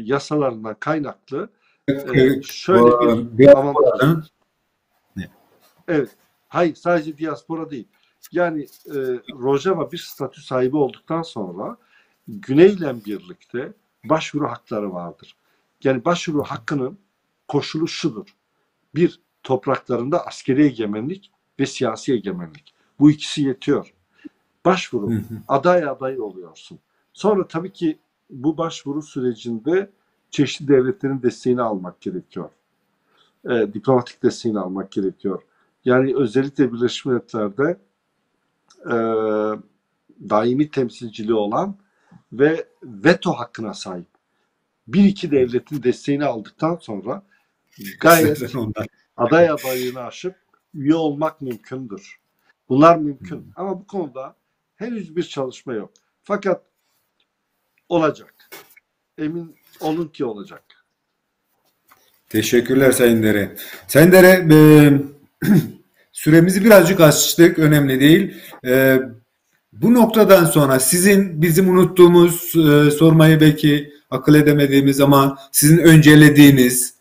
yasalarından kaynaklı şöyle bir avantaj. Evet. Hayır, sadece diaspora değil. Yani Rojava bir statü sahibi olduktan sonra Güney'le birlikte başvuru hakları vardır. Yani başvuru hakkının koşulu şudur. Bir, topraklarında askeri egemenlik ve siyasi egemenlik. Bu ikisi yetiyor. Başvuru, aday oluyorsun. Sonra tabii ki bu başvuru sürecinde çeşitli devletlerin desteğini almak gerekiyor. Diplomatik desteğini almak gerekiyor. Yani özellikle Birleşmiş Milletler'de daimi temsilciliği olan ve veto hakkına sahip bir iki devletin desteğini aldıktan sonra gayet aday adaylığını aşıp üye olmak mümkündür. Bunlar mümkün. Ama bu konuda henüz bir çalışma yok. Fakat olacak. Emin olun ki olacak. Teşekkürler Sayın Dere. Sayın Dere, süremizi birazcık açtık. Önemli değil. Bu noktadan sonra sizin bizim unuttuğumuz, sormayı belki akıl edemediğimiz ama sizin öncelediğiniz,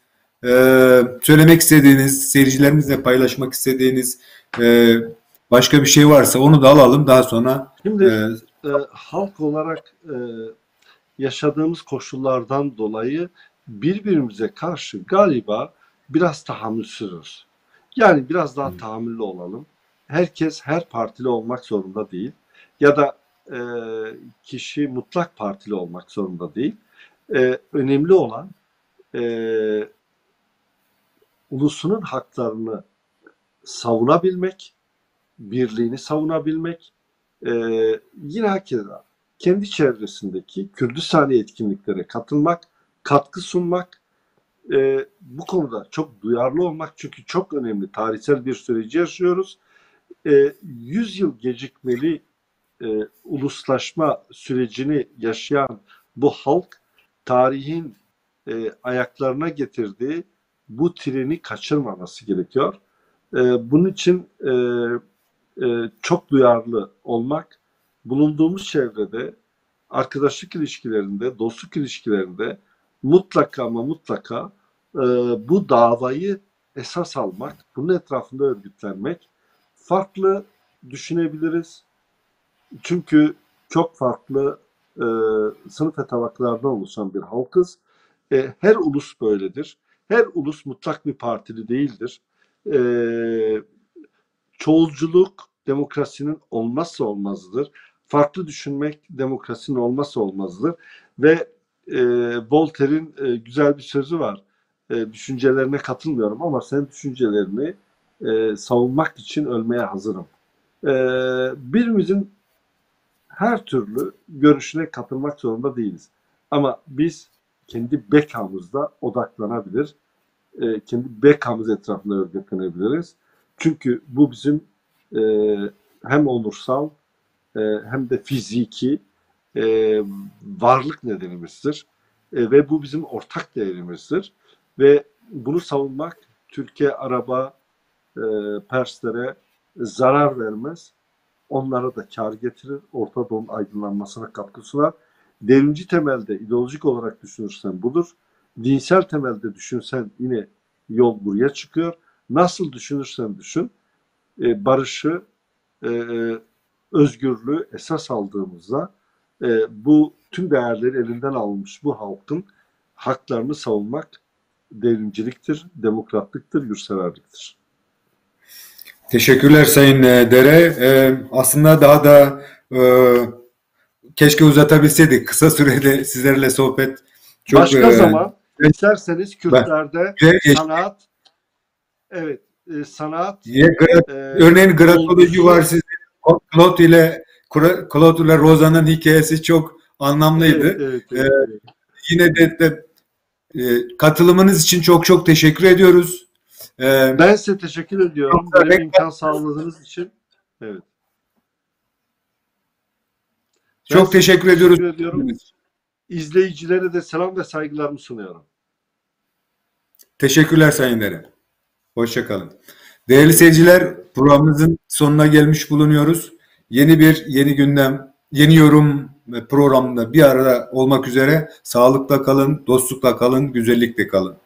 söylemek istediğiniz, seyircilerimizle paylaşmak istediğiniz başka bir şey varsa onu da alalım. Daha sonra şimdi halk olarak yaşadığımız koşullardan dolayı birbirimize karşı galiba biraz tahammülsüzüz. Yani biraz daha tahammüllü olalım. herkes her partili olmak zorunda değil. Ya da kişi mutlak partili olmak zorunda değil. Önemli olan ulusunun haklarını savunabilmek, birliğini savunabilmek, yine hakeza kendi çevresindeki Kürdistani etkinliklere katılmak, katkı sunmak, bu konuda çok duyarlı olmak, çünkü çok önemli, tarihsel bir süreci yaşıyoruz. 100 yıl gecikmeli uluslaşma sürecini yaşayan bu halk, tarihin ayaklarına getirdiği bu treni kaçırmaması gerekiyor. Bunun için çok duyarlı olmak, bulunduğumuz çevrede, arkadaşlık ilişkilerinde, dostluk ilişkilerinde mutlaka ama mutlaka bu davayı esas almak, bunun etrafında örgütlenmek. Farklı düşünebiliriz. Çünkü çok farklı sınıf ve tabakalardan oluşan bir halkız. Her ulus böyledir. Her ulus mutlak bir partili değildir. Çoğulculuk demokrasinin olmazsa olmazıdır. Farklı düşünmek demokrasinin olmazsa olmazıdır. Ve Voltaire'in güzel bir sözü var. Düşüncelerine katılmıyorum ama sen düşüncelerini savunmak için ölmeye hazırım. Birimizin her türlü görüşüne katılmak zorunda değiliz. Ama biz kendi bekamızda odaklanabilir, kendi bekamız etrafında örgütlenebiliriz. Çünkü bu bizim hem onursal hem de fiziki varlık nedenimizdir. Ve bu bizim ortak değerimizdir. Ve bunu savunmak Türkiye, Arap'a, Perslere zarar vermez. Onlara da kar getirir. Orta Doğu'nun aydınlanmasına katkı sunar. Devrimci temelde ideolojik olarak düşünürsen budur. Dinsel temelde düşünsen yine yol buraya çıkıyor. Nasıl düşünürsen düşün, barışı, özgürlüğü esas aldığımızda bu tüm değerleri elinden alınmış bu halkın haklarını savunmak devrimciliktir, demokratlıktır, yurtseverliktir. Teşekkürler Sayın Dere. Aslında daha da keşke uzatabilseydik. Kısa sürede sizlerle sohbet çok... Başka zaman isterseniz Kürtlerde sanat, evet, sanat... Örneğin gratoloji var sizin. Claude ile Rosa'nın hikayesi çok anlamlıydı. Evet. Yine de katılımınız için çok çok teşekkür ediyoruz. Ben size teşekkür ediyorum. Böyle bir imkan sağladığınız için. Evet. Çok teşekkür ediyoruz. İzleyicilere de selam ve saygılarımı sunuyorum. Teşekkürler Sayın Dere. Hoşça kalın. Değerli seyirciler, programımızın sonuna gelmiş bulunuyoruz. Yeni gündem, yeni yorum programında bir arada olmak üzere. Sağlıkla kalın, dostlukla kalın, güzellikle kalın.